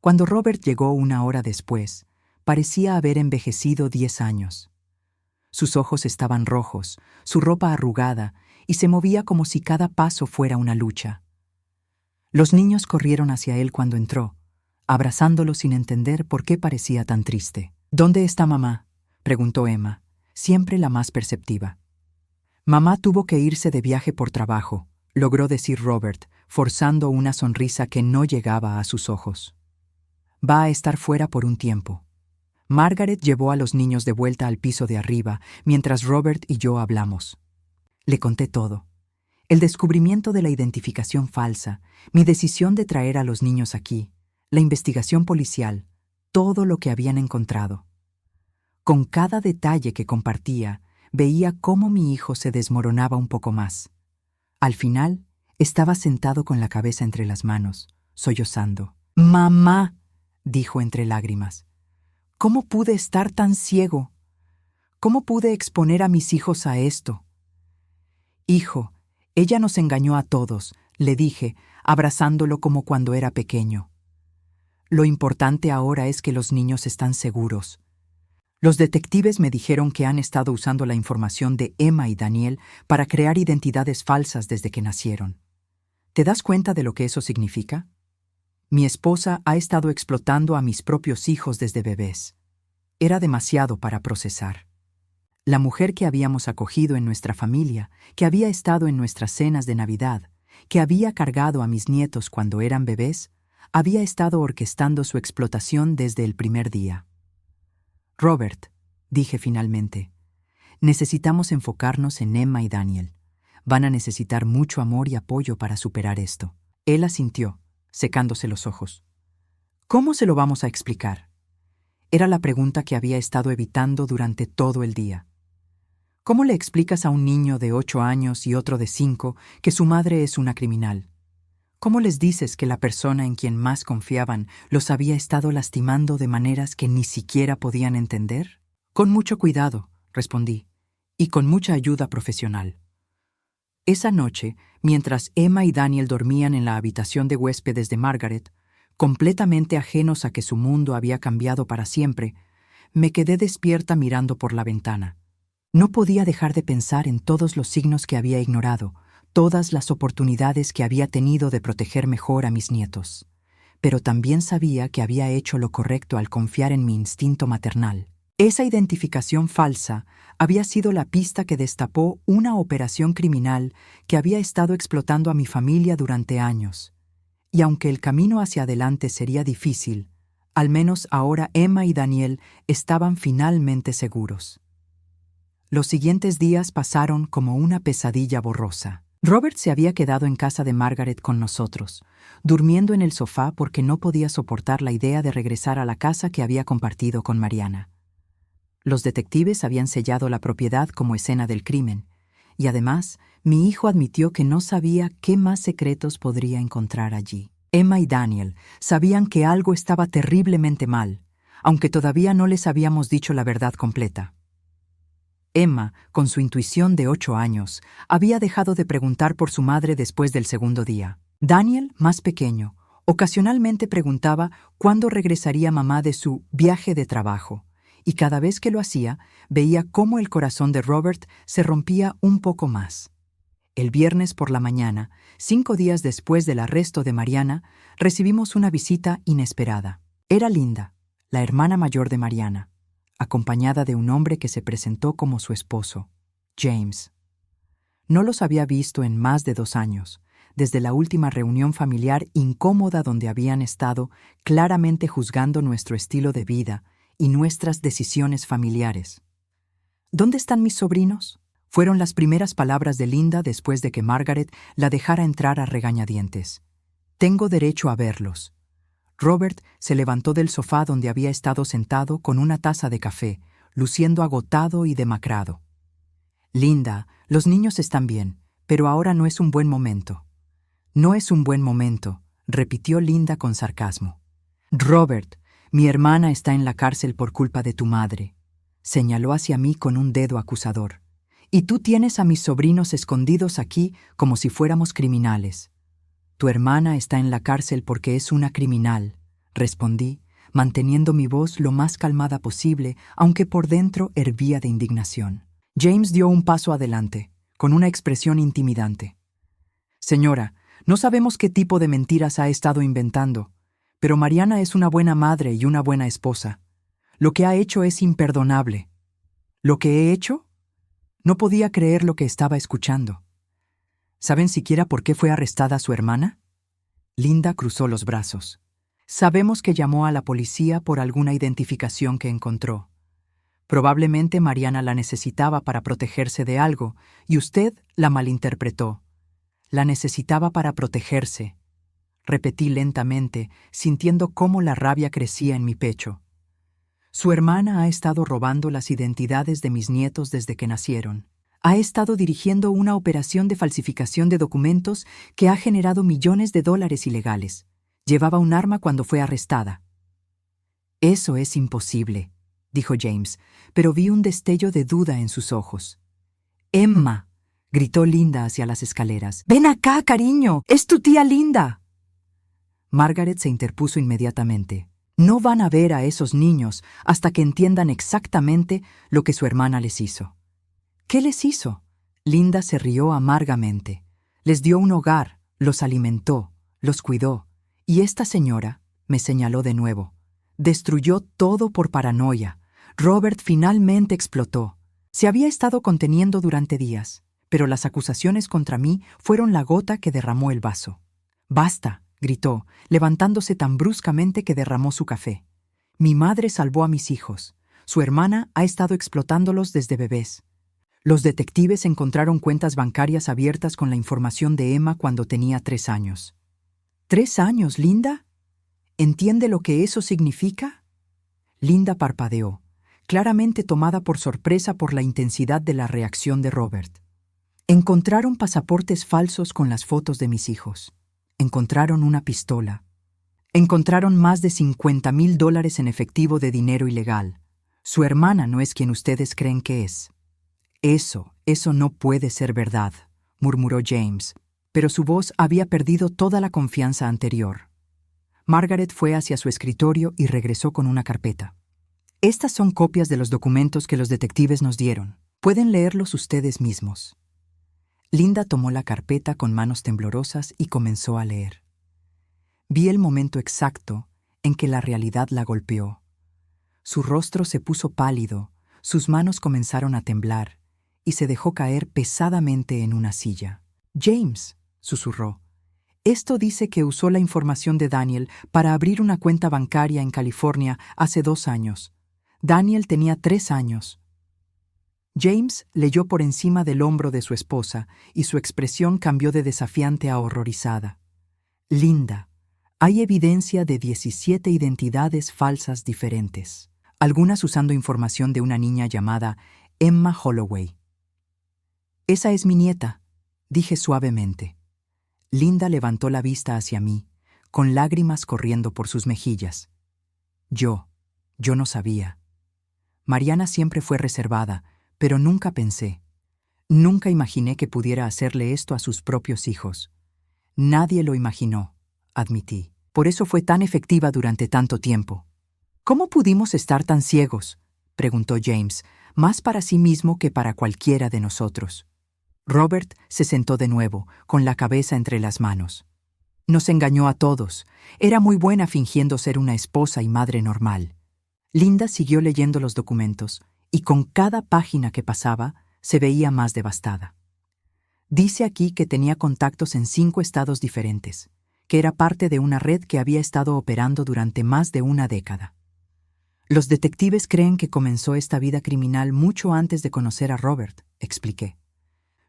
Cuando Robert llegó una hora después, parecía haber envejecido 10 años. Sus ojos estaban rojos, su ropa arrugada, y se movía como si cada paso fuera una lucha. Los niños corrieron hacia él cuando entró, abrazándolo sin entender por qué parecía tan triste. ¿Dónde está mamá?, preguntó Emma, siempre la más perceptiva. Mamá tuvo que irse de viaje por trabajo, logró decir Robert, forzando una sonrisa que no llegaba a sus ojos. Va a estar fuera por un tiempo. Margaret llevó a los niños de vuelta al piso de arriba, mientras Robert y yo hablamos. Le conté todo. El descubrimiento de la identificación falsa, mi decisión de traer a los niños aquí, la investigación policial, todo lo que habían encontrado. Con cada detalle que compartía, veía cómo mi hijo se desmoronaba un poco más. Al final, estaba sentado con la cabeza entre las manos, sollozando. «Mamá», dijo entre lágrimas, «¿cómo pude estar tan ciego? ¿Cómo pude exponer a mis hijos a esto?» «Hijo, ella nos engañó a todos», le dije, abrazándolo como cuando era pequeño. «Lo importante ahora es que los niños están seguros». Los detectives me dijeron que han estado usando la información de Emma y Daniel para crear identidades falsas desde que nacieron. ¿Te das cuenta de lo que eso significa? Mi esposa ha estado explotando a mis propios hijos desde bebés. Era demasiado para procesar. La mujer que habíamos acogido en nuestra familia, que había estado en nuestras cenas de Navidad, que había cargado a mis nietos cuando eran bebés, había estado orquestando su explotación desde el primer día. Robert, dije finalmente, necesitamos enfocarnos en Emma y Daniel. Van a necesitar mucho amor y apoyo para superar esto. Él asintió, secándose los ojos. ¿Cómo se lo vamos a explicar? Era la pregunta que había estado evitando durante todo el día. ¿Cómo le explicas a un niño de 8 años y otro de 5 que su madre es una criminal? ¿Cómo les dices que la persona en quien más confiaban los había estado lastimando de maneras que ni siquiera podían entender? Con mucho cuidado, respondí, y con mucha ayuda profesional. Esa noche, mientras Emma y Daniel dormían en la habitación de huéspedes de Margaret, completamente ajenos a que su mundo había cambiado para siempre, me quedé despierta mirando por la ventana. No podía dejar de pensar en todos los signos que había ignorado, todas las oportunidades que había tenido de proteger mejor a mis nietos. Pero también sabía que había hecho lo correcto al confiar en mi instinto maternal. Esa identificación falsa había sido la pista que destapó una operación criminal que había estado explotando a mi familia durante años. Y aunque el camino hacia adelante sería difícil, al menos ahora Emma y Daniel estaban finalmente seguros. Los siguientes días pasaron como una pesadilla borrosa. Robert se había quedado en casa de Margaret con nosotros, durmiendo en el sofá porque no podía soportar la idea de regresar a la casa que había compartido con Mariana. Los detectives habían sellado la propiedad como escena del crimen, y además, mi hijo admitió que no sabía qué más secretos podría encontrar allí. Emma y Daniel sabían que algo estaba terriblemente mal, aunque todavía no les habíamos dicho la verdad completa. Emma, con su intuición de 8 años, había dejado de preguntar por su madre después del segundo día. Daniel, más pequeño, ocasionalmente preguntaba cuándo regresaría mamá de su viaje de trabajo, y cada vez que lo hacía, veía cómo el corazón de Robert se rompía un poco más. El viernes por la mañana, 5 días después del arresto de Mariana, recibimos una visita inesperada. Era Linda, la hermana mayor de Mariana, acompañada de un hombre que se presentó como su esposo, James. No los había visto en más de 2 años, desde la última reunión familiar incómoda donde habían estado claramente juzgando nuestro estilo de vida y nuestras decisiones familiares. ¿Dónde están mis sobrinos?, fueron las primeras palabras de Linda después de que Margaret la dejara entrar a regañadientes. Tengo derecho a verlos. Robert se levantó del sofá donde había estado sentado con una taza de café, luciendo agotado y demacrado. Linda, los niños están bien, pero ahora no es un buen momento. No es un buen momento, repitió Linda con sarcasmo. Robert, mi hermana está en la cárcel por culpa de tu madre, señaló hacia mí con un dedo acusador. Y tú tienes a mis sobrinos escondidos aquí como si fuéramos criminales. Tu hermana está en la cárcel porque es una criminal, respondí, manteniendo mi voz lo más calmada posible, aunque por dentro hervía de indignación. James dio un paso adelante, con una expresión intimidante. Señora, no sabemos qué tipo de mentiras ha estado inventando, pero Mariana es una buena madre y una buena esposa. Lo que ha hecho es imperdonable. ¿Lo que he hecho? No podía creer lo que estaba escuchando. ¿Saben siquiera por qué fue arrestada su hermana? Linda cruzó los brazos. Sabemos que llamó a la policía por alguna identificación que encontró. Probablemente Mariana la necesitaba para protegerse de algo, y usted la malinterpretó. La necesitaba para protegerse. Repetí lentamente, sintiendo cómo la rabia crecía en mi pecho. Su hermana ha estado robando las identidades de mis nietos desde que nacieron. Ha estado dirigiendo una operación de falsificación de documentos que ha generado millones de dólares ilegales. Llevaba un arma cuando fue arrestada. Eso es imposible, dijo James, pero vi un destello de duda en sus ojos. Emma, gritó Linda hacia las escaleras. Ven acá, cariño, es tu tía Linda. Margaret se interpuso inmediatamente. No van a ver a esos niños hasta que entiendan exactamente lo que su hermana les hizo. ¿Qué les hizo? Linda se rió amargamente. Les dio un hogar, los alimentó, los cuidó. Y esta señora, me señaló de nuevo, destruyó todo por paranoia. Robert finalmente explotó. Se había estado conteniendo durante días, pero las acusaciones contra mí fueron la gota que derramó el vaso. Basta, gritó, levantándose tan bruscamente que derramó su café. Mi madre salvó a mis hijos. Su hermana ha estado explotándolos desde bebés. Los detectives encontraron cuentas bancarias abiertas con la información de Emma cuando tenía 3 años. ¿3 años, Linda? ¿Entiende lo que eso significa? Linda parpadeó, claramente tomada por sorpresa por la intensidad de la reacción de Robert. Encontraron pasaportes falsos con las fotos de mis hijos. Encontraron una pistola. Encontraron más de $50,000 en efectivo de dinero ilegal. Su hermana no es quien ustedes creen que es. Eso no puede ser verdad, murmuró James, pero su voz había perdido toda la confianza anterior. Margaret fue hacia su escritorio y regresó con una carpeta. Estas son copias de los documentos que los detectives nos dieron. Pueden leerlos ustedes mismos. Linda tomó la carpeta con manos temblorosas y comenzó a leer. Vi el momento exacto en que la realidad la golpeó. Su rostro se puso pálido, sus manos comenzaron a temblar y se dejó caer pesadamente en una silla. «James», susurró, «esto dice que usó la información de Daniel para abrir una cuenta bancaria en California hace 2 años. Daniel tenía 3 años». James leyó por encima del hombro de su esposa y su expresión cambió de desafiante a horrorizada. «Linda, hay evidencia de 17 identidades falsas diferentes, algunas usando información de una niña llamada Emma Holloway». «Esa es mi nieta», dije suavemente. Linda levantó la vista hacia mí, con lágrimas corriendo por sus mejillas. Yo no sabía. Mariana siempre fue reservada, pero nunca imaginé que pudiera hacerle esto a sus propios hijos. Nadie lo imaginó, admití. Por eso fue tan efectiva durante tanto tiempo. ¿Cómo pudimos estar tan ciegos?, preguntó James, más para sí mismo que para cualquiera de nosotros. Robert se sentó de nuevo, con la cabeza entre las manos. Nos engañó a todos. Era muy buena fingiendo ser una esposa y madre normal. Linda siguió leyendo los documentos, y con cada página que pasaba, se veía más devastada. Dice aquí que tenía contactos en 5 estados diferentes, que era parte de una red que había estado operando durante más de una década. Los detectives creen que comenzó esta vida criminal mucho antes de conocer a Robert, expliqué.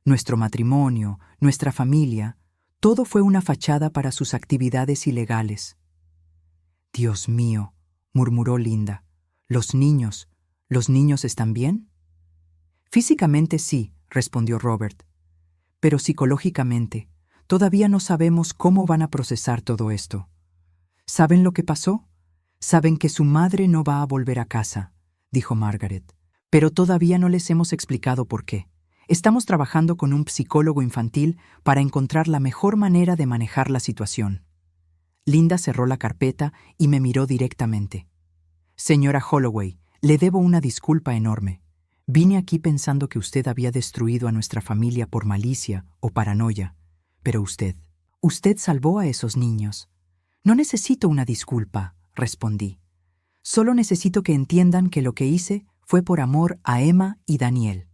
Nuestro matrimonio, nuestra familia, todo fue una fachada para sus actividades ilegales. «Dios mío», murmuró Linda. «¿Los niños están bien?» «Físicamente sí», respondió Robert. «Pero psicológicamente, todavía no sabemos cómo van a procesar todo esto. ¿Saben lo que pasó? Saben que su madre no va a volver a casa», dijo Margaret. «Pero todavía no les hemos explicado por qué. Estamos trabajando con un psicólogo infantil para encontrar la mejor manera de manejar la situación». Linda cerró la carpeta y me miró directamente. «Señora Holloway, le debo una disculpa enorme. Vine aquí pensando que usted había destruido a nuestra familia por malicia o paranoia. Pero usted salvó a esos niños. No necesito una disculpa», respondí. «Solo necesito que entiendan que lo que hice fue por amor a Emma y Daniel».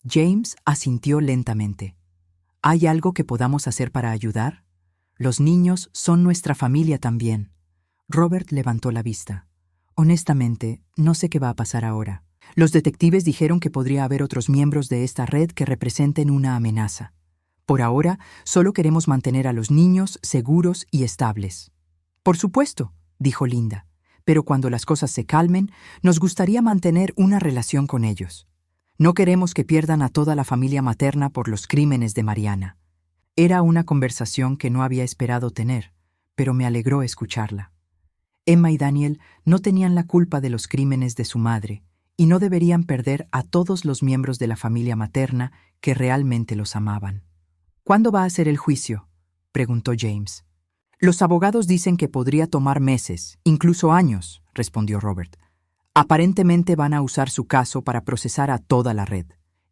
James asintió lentamente. «¿Hay algo que podamos hacer para ayudar? Los niños son nuestra familia también». Robert levantó la vista. «Honestamente, no sé qué va a pasar ahora. Los detectives dijeron que podría haber otros miembros de esta red que representen una amenaza. Por ahora, solo queremos mantener a los niños seguros y estables». «Por supuesto», dijo Linda, «pero cuando las cosas se calmen, nos gustaría mantener una relación con ellos. No queremos que pierdan a toda la familia materna por los crímenes de Mariana». Era una conversación que no había esperado tener, pero me alegró escucharla. Emma y Daniel no tenían la culpa de los crímenes de su madre y no deberían perder a todos los miembros de la familia materna que realmente los amaban. «¿Cuándo va a ser el juicio?», preguntó James. «Los abogados dicen que podría tomar meses, incluso años», respondió Robert. «Aparentemente van a usar su caso para procesar a toda la red.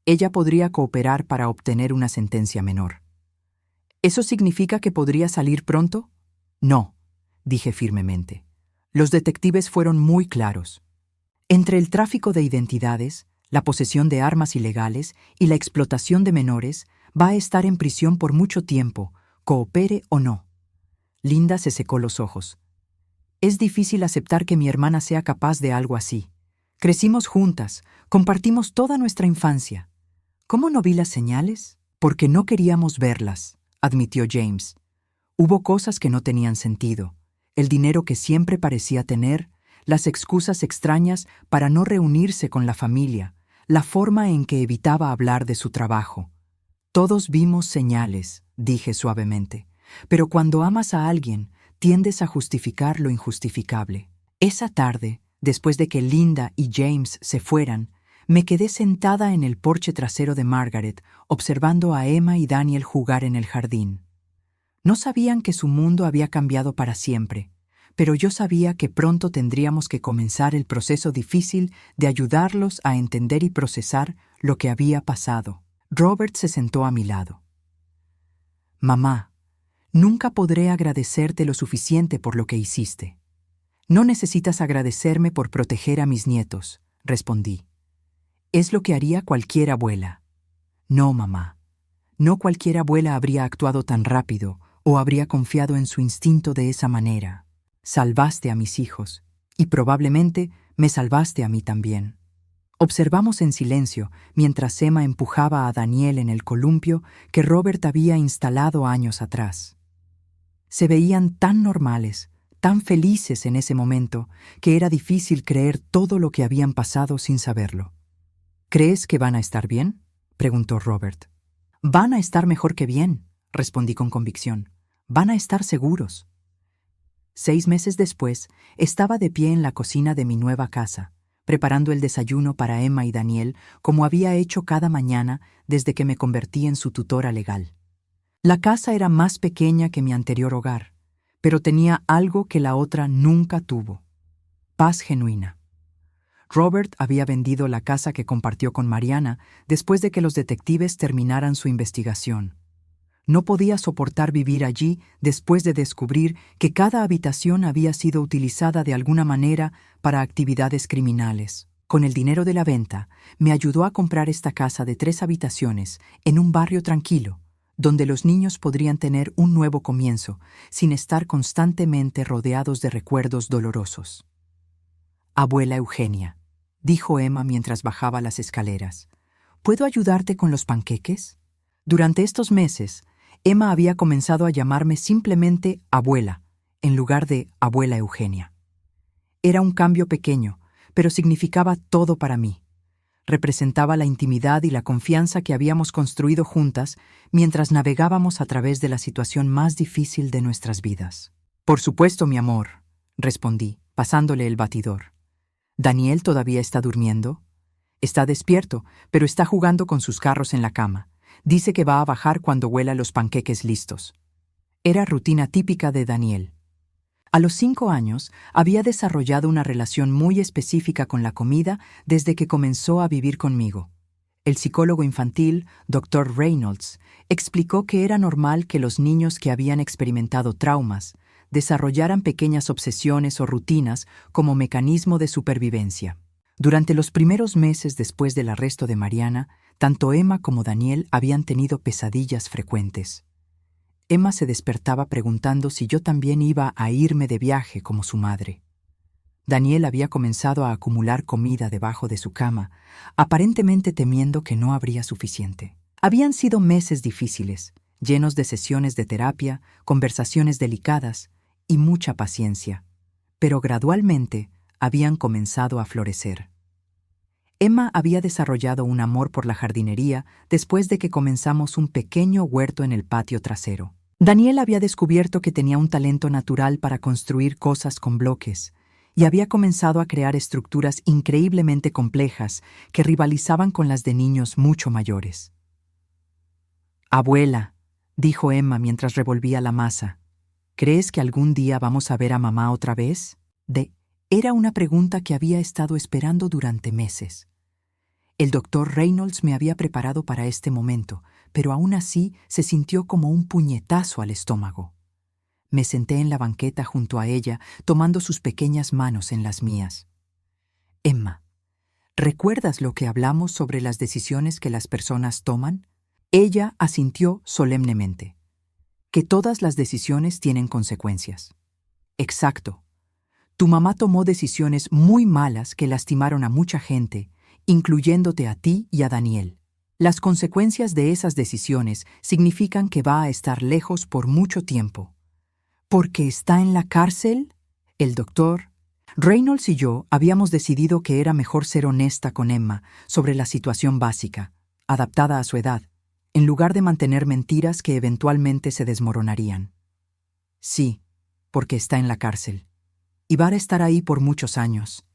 Ella podría cooperar para obtener una sentencia menor». «¿Eso significa que podría salir pronto?» «No», dije firmemente. Los detectives fueron muy claros. Entre el tráfico de identidades, la posesión de armas ilegales y la explotación de menores, va a estar en prisión por mucho tiempo, coopere o no. Linda se secó los ojos. «Es difícil aceptar que mi hermana sea capaz de algo así. Crecimos juntas, compartimos toda nuestra infancia. ¿Cómo no vi las señales? Porque no queríamos verlas», admitió James. «Hubo cosas que no tenían sentido. El dinero que siempre parecía tener, las excusas extrañas para no reunirse con la familia, la forma en que evitaba hablar de su trabajo. Todos vimos señales», dije suavemente, «pero cuando amas a alguien, tiendes a justificar lo injustificable». Esa tarde, después de que Linda y James se fueran, me quedé sentada en el porche trasero de Margaret, observando a Emma y Daniel jugar en el jardín. No sabían que su mundo había cambiado para siempre, pero yo sabía que pronto tendríamos que comenzar el proceso difícil de ayudarlos a entender y procesar lo que había pasado. Robert se sentó a mi lado. Mamá, nunca podré agradecerte lo suficiente por lo que hiciste. No necesitas agradecerme por proteger a mis nietos, respondí. Es lo que haría cualquier abuela. No, mamá. No cualquier abuela habría actuado tan rápido o habría confiado en su instinto de esa manera. Salvaste a mis hijos, y probablemente me salvaste a mí también. Observamos en silencio mientras Emma empujaba a Daniel en el columpio que Robert había instalado años atrás. Se veían tan normales, tan felices en ese momento, que era difícil creer todo lo que habían pasado sin saberlo. ¿Crees que van a estar bien?, preguntó Robert. Van a estar mejor que bien, respondí con convicción. Van a estar seguros. 6 meses después, estaba de pie en la cocina de mi nueva casa, preparando el desayuno para Emma y Daniel como había hecho cada mañana desde que me convertí en su tutora legal. La casa era más pequeña que mi anterior hogar, pero tenía algo que la otra nunca tuvo: paz genuina. Robert había vendido la casa que compartió con Mariana después de que los detectives terminaran su investigación. No podía soportar vivir allí después de descubrir que cada habitación había sido utilizada de alguna manera para actividades criminales. Con el dinero de la venta, me ayudó a comprar esta casa de 3 habitaciones en un barrio tranquilo, donde los niños podrían tener un nuevo comienzo sin estar constantemente rodeados de recuerdos dolorosos. Abuela Eugenia, dijo Emma mientras bajaba las escaleras, ¿puedo ayudarte con los panqueques? Durante estos meses, Emma había comenzado a llamarme simplemente abuela, en lugar de abuela Eugenia. Era un cambio pequeño, pero significaba todo para mí. Representaba la intimidad y la confianza que habíamos construido juntas mientras navegábamos a través de la situación más difícil de nuestras vidas. Por supuesto, mi amor, respondí, pasándole el batidor. ¿Daniel todavía está durmiendo? Está despierto, pero está jugando con sus carros en la cama. Dice que va a bajar cuando huela los panqueques listos. Era rutina típica de Daniel. A los 5 años, había desarrollado una relación muy específica con la comida desde que comenzó a vivir conmigo. El psicólogo infantil, Dr. Reynolds, explicó que era normal que los niños que habían experimentado traumas desarrollaran pequeñas obsesiones o rutinas como mecanismo de supervivencia. Durante los primeros meses después del arresto de Mariana, tanto Emma como Daniel habían tenido pesadillas frecuentes. Emma se despertaba preguntando si yo también iba a irme de viaje como su madre. Daniel había comenzado a acumular comida debajo de su cama, aparentemente temiendo que no habría suficiente. Habían sido meses difíciles, llenos de sesiones de terapia, conversaciones delicadas y mucha paciencia, pero gradualmente habían comenzado a florecer. Emma había desarrollado un amor por la jardinería después de que comenzamos un pequeño huerto en el patio trasero. Daniel había descubierto que tenía un talento natural para construir cosas con bloques y había comenzado a crear estructuras increíblemente complejas que rivalizaban con las de niños mucho mayores. «Abuela», dijo Emma mientras revolvía la masa, ¿crees que algún día vamos a ver a mamá otra vez? Era una pregunta que había estado esperando durante meses. El doctor Reynolds me había preparado para este momento, pero aún así se sintió como un puñetazo al estómago. Me senté en la banqueta junto a ella, tomando sus pequeñas manos en las mías. Emma, ¿recuerdas lo que hablamos sobre las decisiones que las personas toman? Ella asintió solemnemente. Que todas las decisiones tienen consecuencias. Exacto. Tu mamá tomó decisiones muy malas que lastimaron a mucha gente, incluyéndote a ti y a Daniel. Las consecuencias de esas decisiones significan que va a estar lejos por mucho tiempo. ¿Porque está en la cárcel? El doctor Reynolds y yo habíamos decidido que era mejor ser honesta con Emma sobre la situación básica, adaptada a su edad, en lugar de mantener mentiras que eventualmente se desmoronarían. Sí, porque está en la cárcel. Y va a estar ahí por muchos años.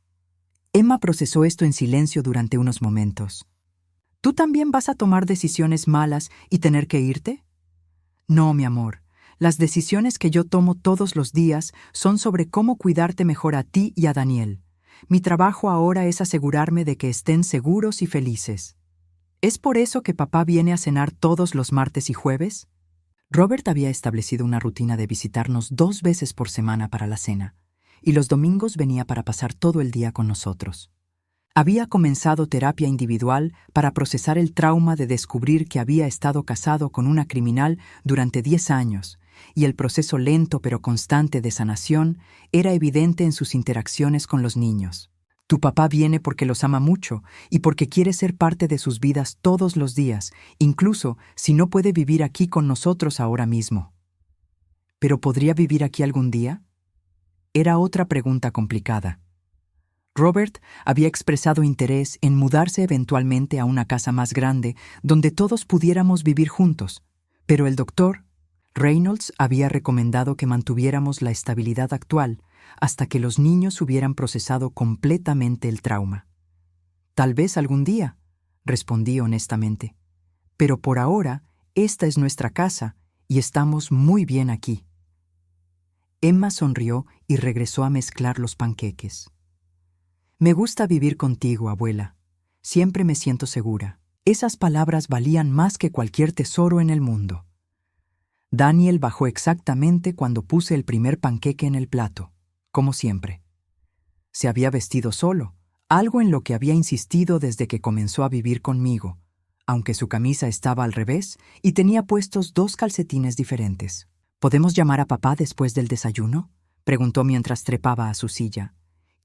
Emma procesó esto en silencio durante unos momentos. ¿Tú también vas a tomar decisiones malas y tener que irte? No, mi amor. Las decisiones que yo tomo todos los días son sobre cómo cuidarte mejor a ti y a Daniel. Mi trabajo ahora es asegurarme de que estén seguros y felices. ¿Es por eso que papá viene a cenar todos los martes y jueves? Robert había establecido una rutina de visitarnos 2 veces por semana para la cena, y los domingos venía para pasar todo el día con nosotros. Había comenzado terapia individual para procesar el trauma de descubrir que había estado casado con una criminal durante 10 años, y el proceso lento pero constante de sanación era evidente en sus interacciones con los niños. Tu papá viene porque los ama mucho y porque quiere ser parte de sus vidas todos los días, incluso si no puede vivir aquí con nosotros ahora mismo. ¿Pero podría vivir aquí algún día? Era otra pregunta complicada. Robert había expresado interés en mudarse eventualmente a una casa más grande donde todos pudiéramos vivir juntos, pero el doctor Reynolds había recomendado que mantuviéramos la estabilidad actual hasta que los niños hubieran procesado completamente el trauma. Tal vez algún día, respondí honestamente, pero por ahora esta es nuestra casa y estamos muy bien aquí. Emma sonrió y regresó a mezclar los panqueques. Me gusta vivir contigo, abuela. Siempre me siento segura. Esas palabras valían más que cualquier tesoro en el mundo. Daniel bajó exactamente cuando puse el primer panqueque en el plato, como siempre. Se había vestido solo, algo en lo que había insistido desde que comenzó a vivir conmigo, aunque su camisa estaba al revés y tenía puestos 2 calcetines diferentes. ¿Podemos llamar a papá después del desayuno?, preguntó mientras trepaba a su silla.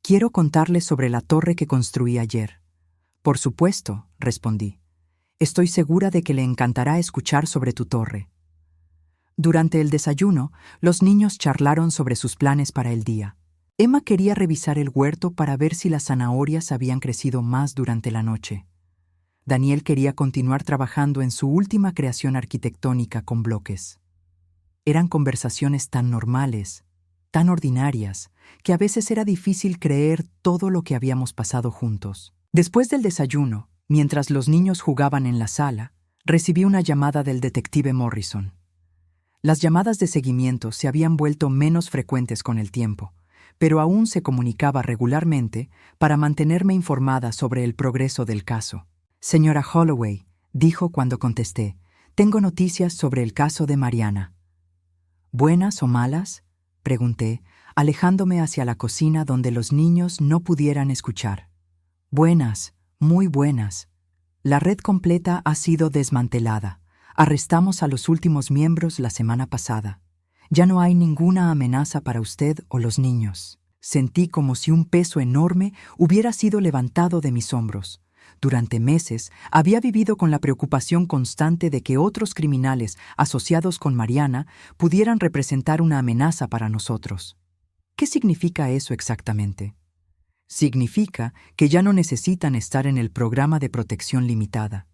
Quiero contarles sobre la torre que construí ayer. Por supuesto, respondí. Estoy segura de que le encantará escuchar sobre tu torre. Durante el desayuno, los niños charlaron sobre sus planes para el día. Emma quería revisar el huerto para ver si las zanahorias habían crecido más durante la noche. Daniel quería continuar trabajando en su última creación arquitectónica con bloques. Eran conversaciones tan normales, tan ordinarias, que a veces era difícil creer todo lo que habíamos pasado juntos. Después del desayuno, mientras los niños jugaban en la sala, recibí una llamada del detective Morrison. Las llamadas de seguimiento se habían vuelto menos frecuentes con el tiempo, pero aún se comunicaba regularmente para mantenerme informada sobre el progreso del caso. Señora Holloway, dijo cuando contesté, tengo noticias sobre el caso de Mariana. ¿Buenas o malas?, pregunté, alejándome hacia la cocina donde los niños no pudieran escuchar. Buenas, muy buenas. La red completa ha sido desmantelada. Arrestamos a los últimos miembros la semana pasada. Ya no hay ninguna amenaza para usted o los niños. Sentí como si un peso enorme hubiera sido levantado de mis hombros. Durante meses había vivido con la preocupación constante de que otros criminales asociados con Mariana pudieran representar una amenaza para nosotros. ¿Qué significa eso exactamente? Significa que ya no necesitan estar en el programa de protección limitada.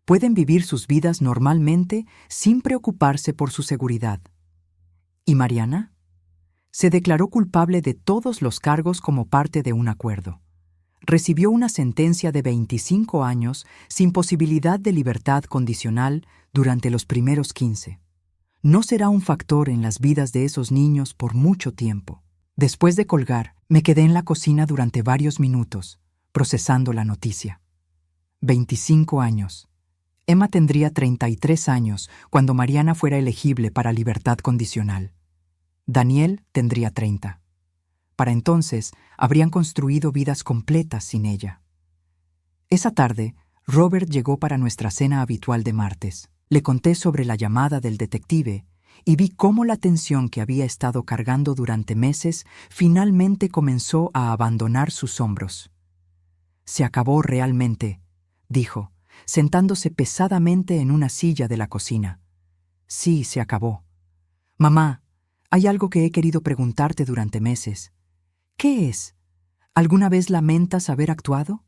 Pueden vivir sus vidas normalmente sin preocuparse por su seguridad. ¿Y Mariana? Se declaró culpable de todos los cargos como parte de un acuerdo. Recibió una sentencia de 25 años sin posibilidad de libertad condicional durante los primeros 15. No será un factor en las vidas de esos niños por mucho tiempo. Después de colgar, me quedé en la cocina durante varios minutos, procesando la noticia. 25 años. Emma tendría 33 años cuando Mariana fuera elegible para libertad condicional. Daniel tendría 30. Para entonces, habrían construido vidas completas sin ella. Esa tarde, Robert llegó para nuestra cena habitual de martes. Le conté sobre la llamada del detective y vi cómo la tensión que había estado cargando durante meses finalmente comenzó a abandonar sus hombros. Se acabó realmente, dijo, sentándose pesadamente en una silla de la cocina. Sí, se acabó. Mamá, hay algo que he querido preguntarte durante meses. ¿Qué es? ¿Alguna vez lamentas haber actuado?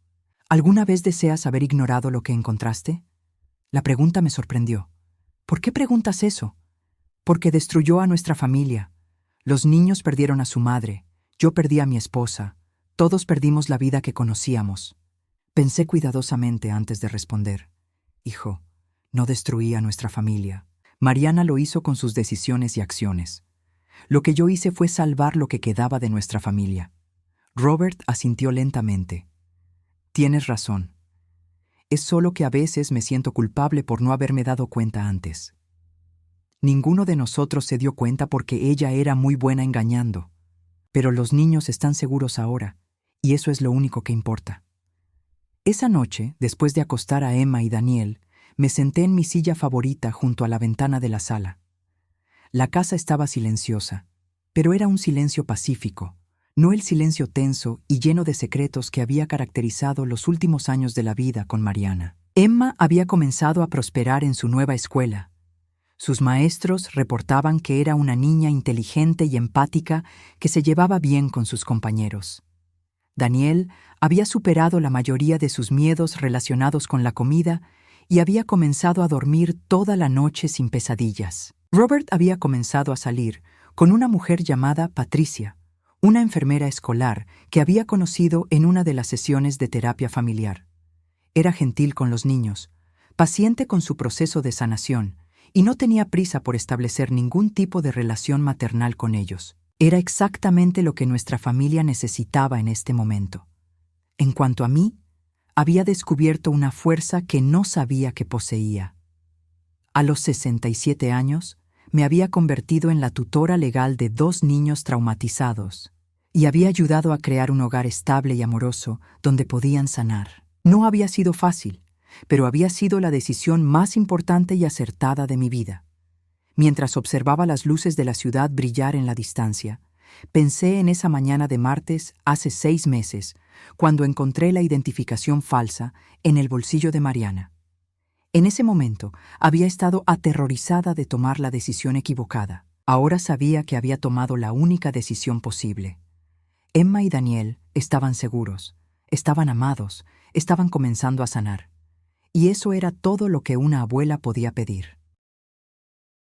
¿Alguna vez deseas haber ignorado lo que encontraste? La pregunta me sorprendió. ¿Por qué preguntas eso? Porque destruyó a nuestra familia. Los niños perdieron a su madre, yo perdí a mi esposa, todos perdimos la vida que conocíamos. Pensé cuidadosamente antes de responder. Hijo, no destruí a nuestra familia. Mariana lo hizo con sus decisiones y acciones. Lo que yo hice fue salvar lo que quedaba de nuestra familia. Robert asintió lentamente. Tienes razón. Es solo que a veces me siento culpable por no haberme dado cuenta antes. Ninguno de nosotros se dio cuenta porque ella era muy buena engañando. Pero los niños están seguros ahora, y eso es lo único que importa. Esa noche, después de acostar a Emma y Daniel, me senté en mi silla favorita junto a la ventana de la sala. La casa estaba silenciosa, pero era un silencio pacífico, no el silencio tenso y lleno de secretos que había caracterizado los últimos años de la vida con Mariana. Emma había comenzado a prosperar en su nueva escuela. Sus maestros reportaban que era una niña inteligente y empática que se llevaba bien con sus compañeros. Daniel había superado la mayoría de sus miedos relacionados con la comida y había comenzado a dormir toda la noche sin pesadillas. Robert había comenzado a salir con una mujer llamada Patricia, una enfermera escolar que había conocido en una de las sesiones de terapia familiar. Era gentil con los niños, paciente con su proceso de sanación, y no tenía prisa por establecer ningún tipo de relación maternal con ellos. Era exactamente lo que nuestra familia necesitaba en este momento. En cuanto a mí, había descubierto una fuerza que no sabía que poseía. A los 67 años, me había convertido en la tutora legal de 2 niños traumatizados y había ayudado a crear un hogar estable y amoroso donde podían sanar. No había sido fácil, pero había sido la decisión más importante y acertada de mi vida. Mientras observaba las luces de la ciudad brillar en la distancia, pensé en esa mañana de martes hace 6 meses, cuando encontré la identificación falsa en el bolsillo de Mariana. En ese momento había estado aterrorizada de tomar la decisión equivocada. Ahora sabía que había tomado la única decisión posible. Emma y Daniel estaban seguros, estaban amados, estaban comenzando a sanar. Y eso era todo lo que una abuela podía pedir.